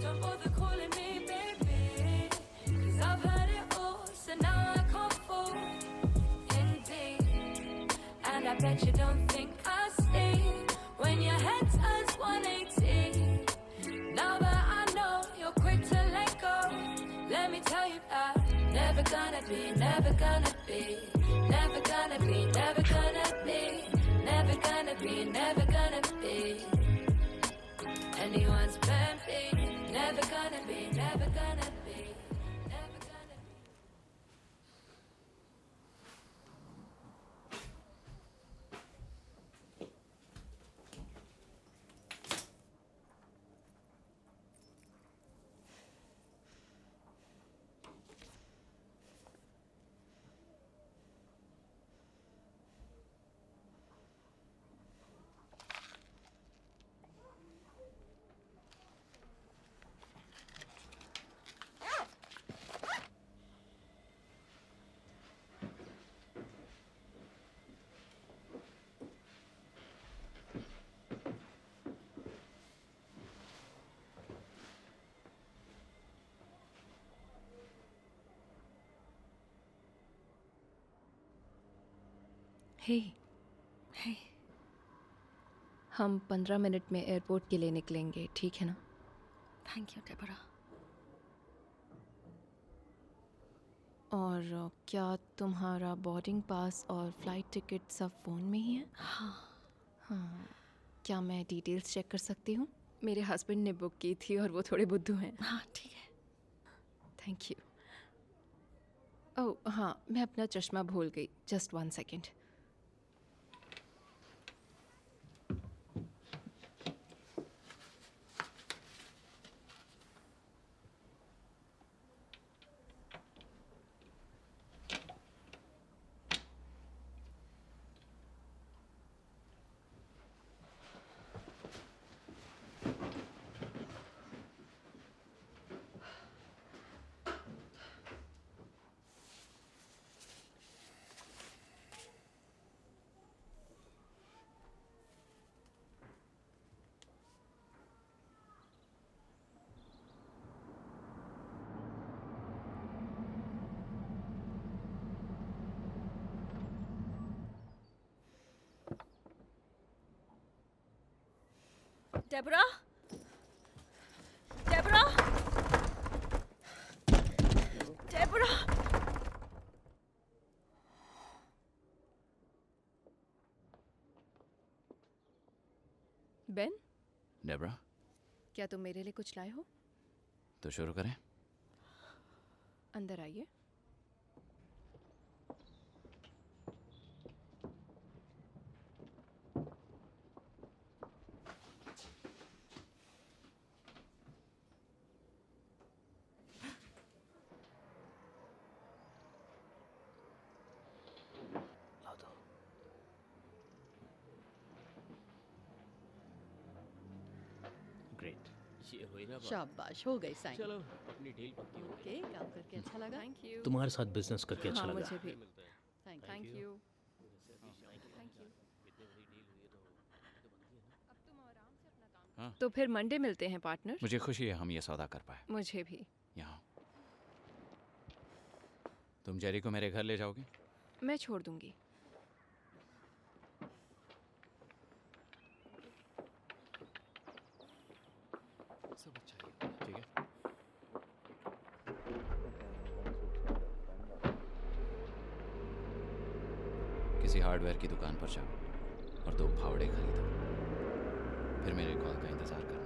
Don't bother calling me baby, 'cause I've heard it all, so now I can't fall indeed. And I bet you don't think I see when your head turns 180. Now that I know you're quick to let go, let me tell you that never gonna be, never gonna be, never gonna be, never gonna be, never gonna be, never gonna be anyone's baby. Never gonna be, never gonna be, never gonna be. हे, हे, हम 15 minute में airport के लिए निकलेंगे, ठीक है ना? Thank you Deborah. और क्या तुम्हारा बोर्डिंग पास और फ्लाइट टिकट सब फ़ोन में ही है? हाँ। क्या मैं डिटेल्स चेक कर सकती हूँ? मेरे हस्बैंड ने बुक की थी और वो थोड़े बुद्धू हैं। हाँ ठीक है। Thank you. ओह हाँ, मैं अपना चश्मा भूल गई। Just 1 second. Debra, Debra, Debra. Ben, Debra, क्या तुम मेरे लिए कुछ लाए हो? तो शुरू करें? अंदर आइए। ग्रेट। ये हुई ना बात। शाबाश, हो गई साइन। चलो अपनी डील पक्की हो ओके, काम करके अच्छा लगा। Thank you. तुम्हारे साथ बिजनेस करके अच्छा हाँ, लगा। मुझे भी। Thank thank you. यू। हाँ। तो फिर मंडे मिलते हैं पार्टनर। मुझे खुशी है हम ये सौदा कर पाए। मुझे भी। यहाँ तुम जेरी को मेरे घर ले जाओगी? मैं छोड़ दूंगी। सब अच्छा ही होगा, ठीक है? किसी हार्डवेयर की दुकान पर जाओ और 2 फावड़े खरीदो। फिर मेरे कॉल का इंतजार करना।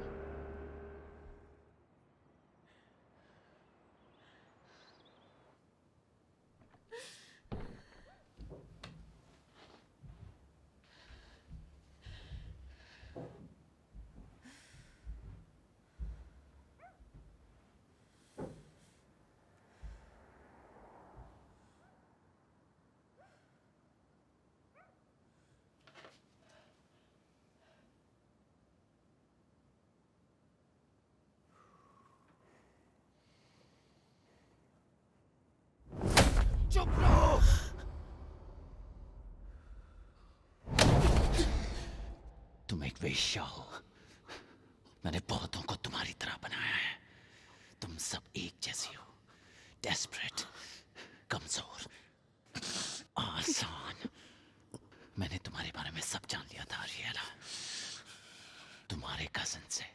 चुप रहो। तुम एक वेश्या हो। मैंने बहुतों को तुम्हारी तरह बनाया है। तुम सब एक जैसी हो। डेस्परेट, कमजोर, आसान। मैंने तुम्हारे बारे में सब जान लिया था रियला, तुम्हारे कजन से।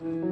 है।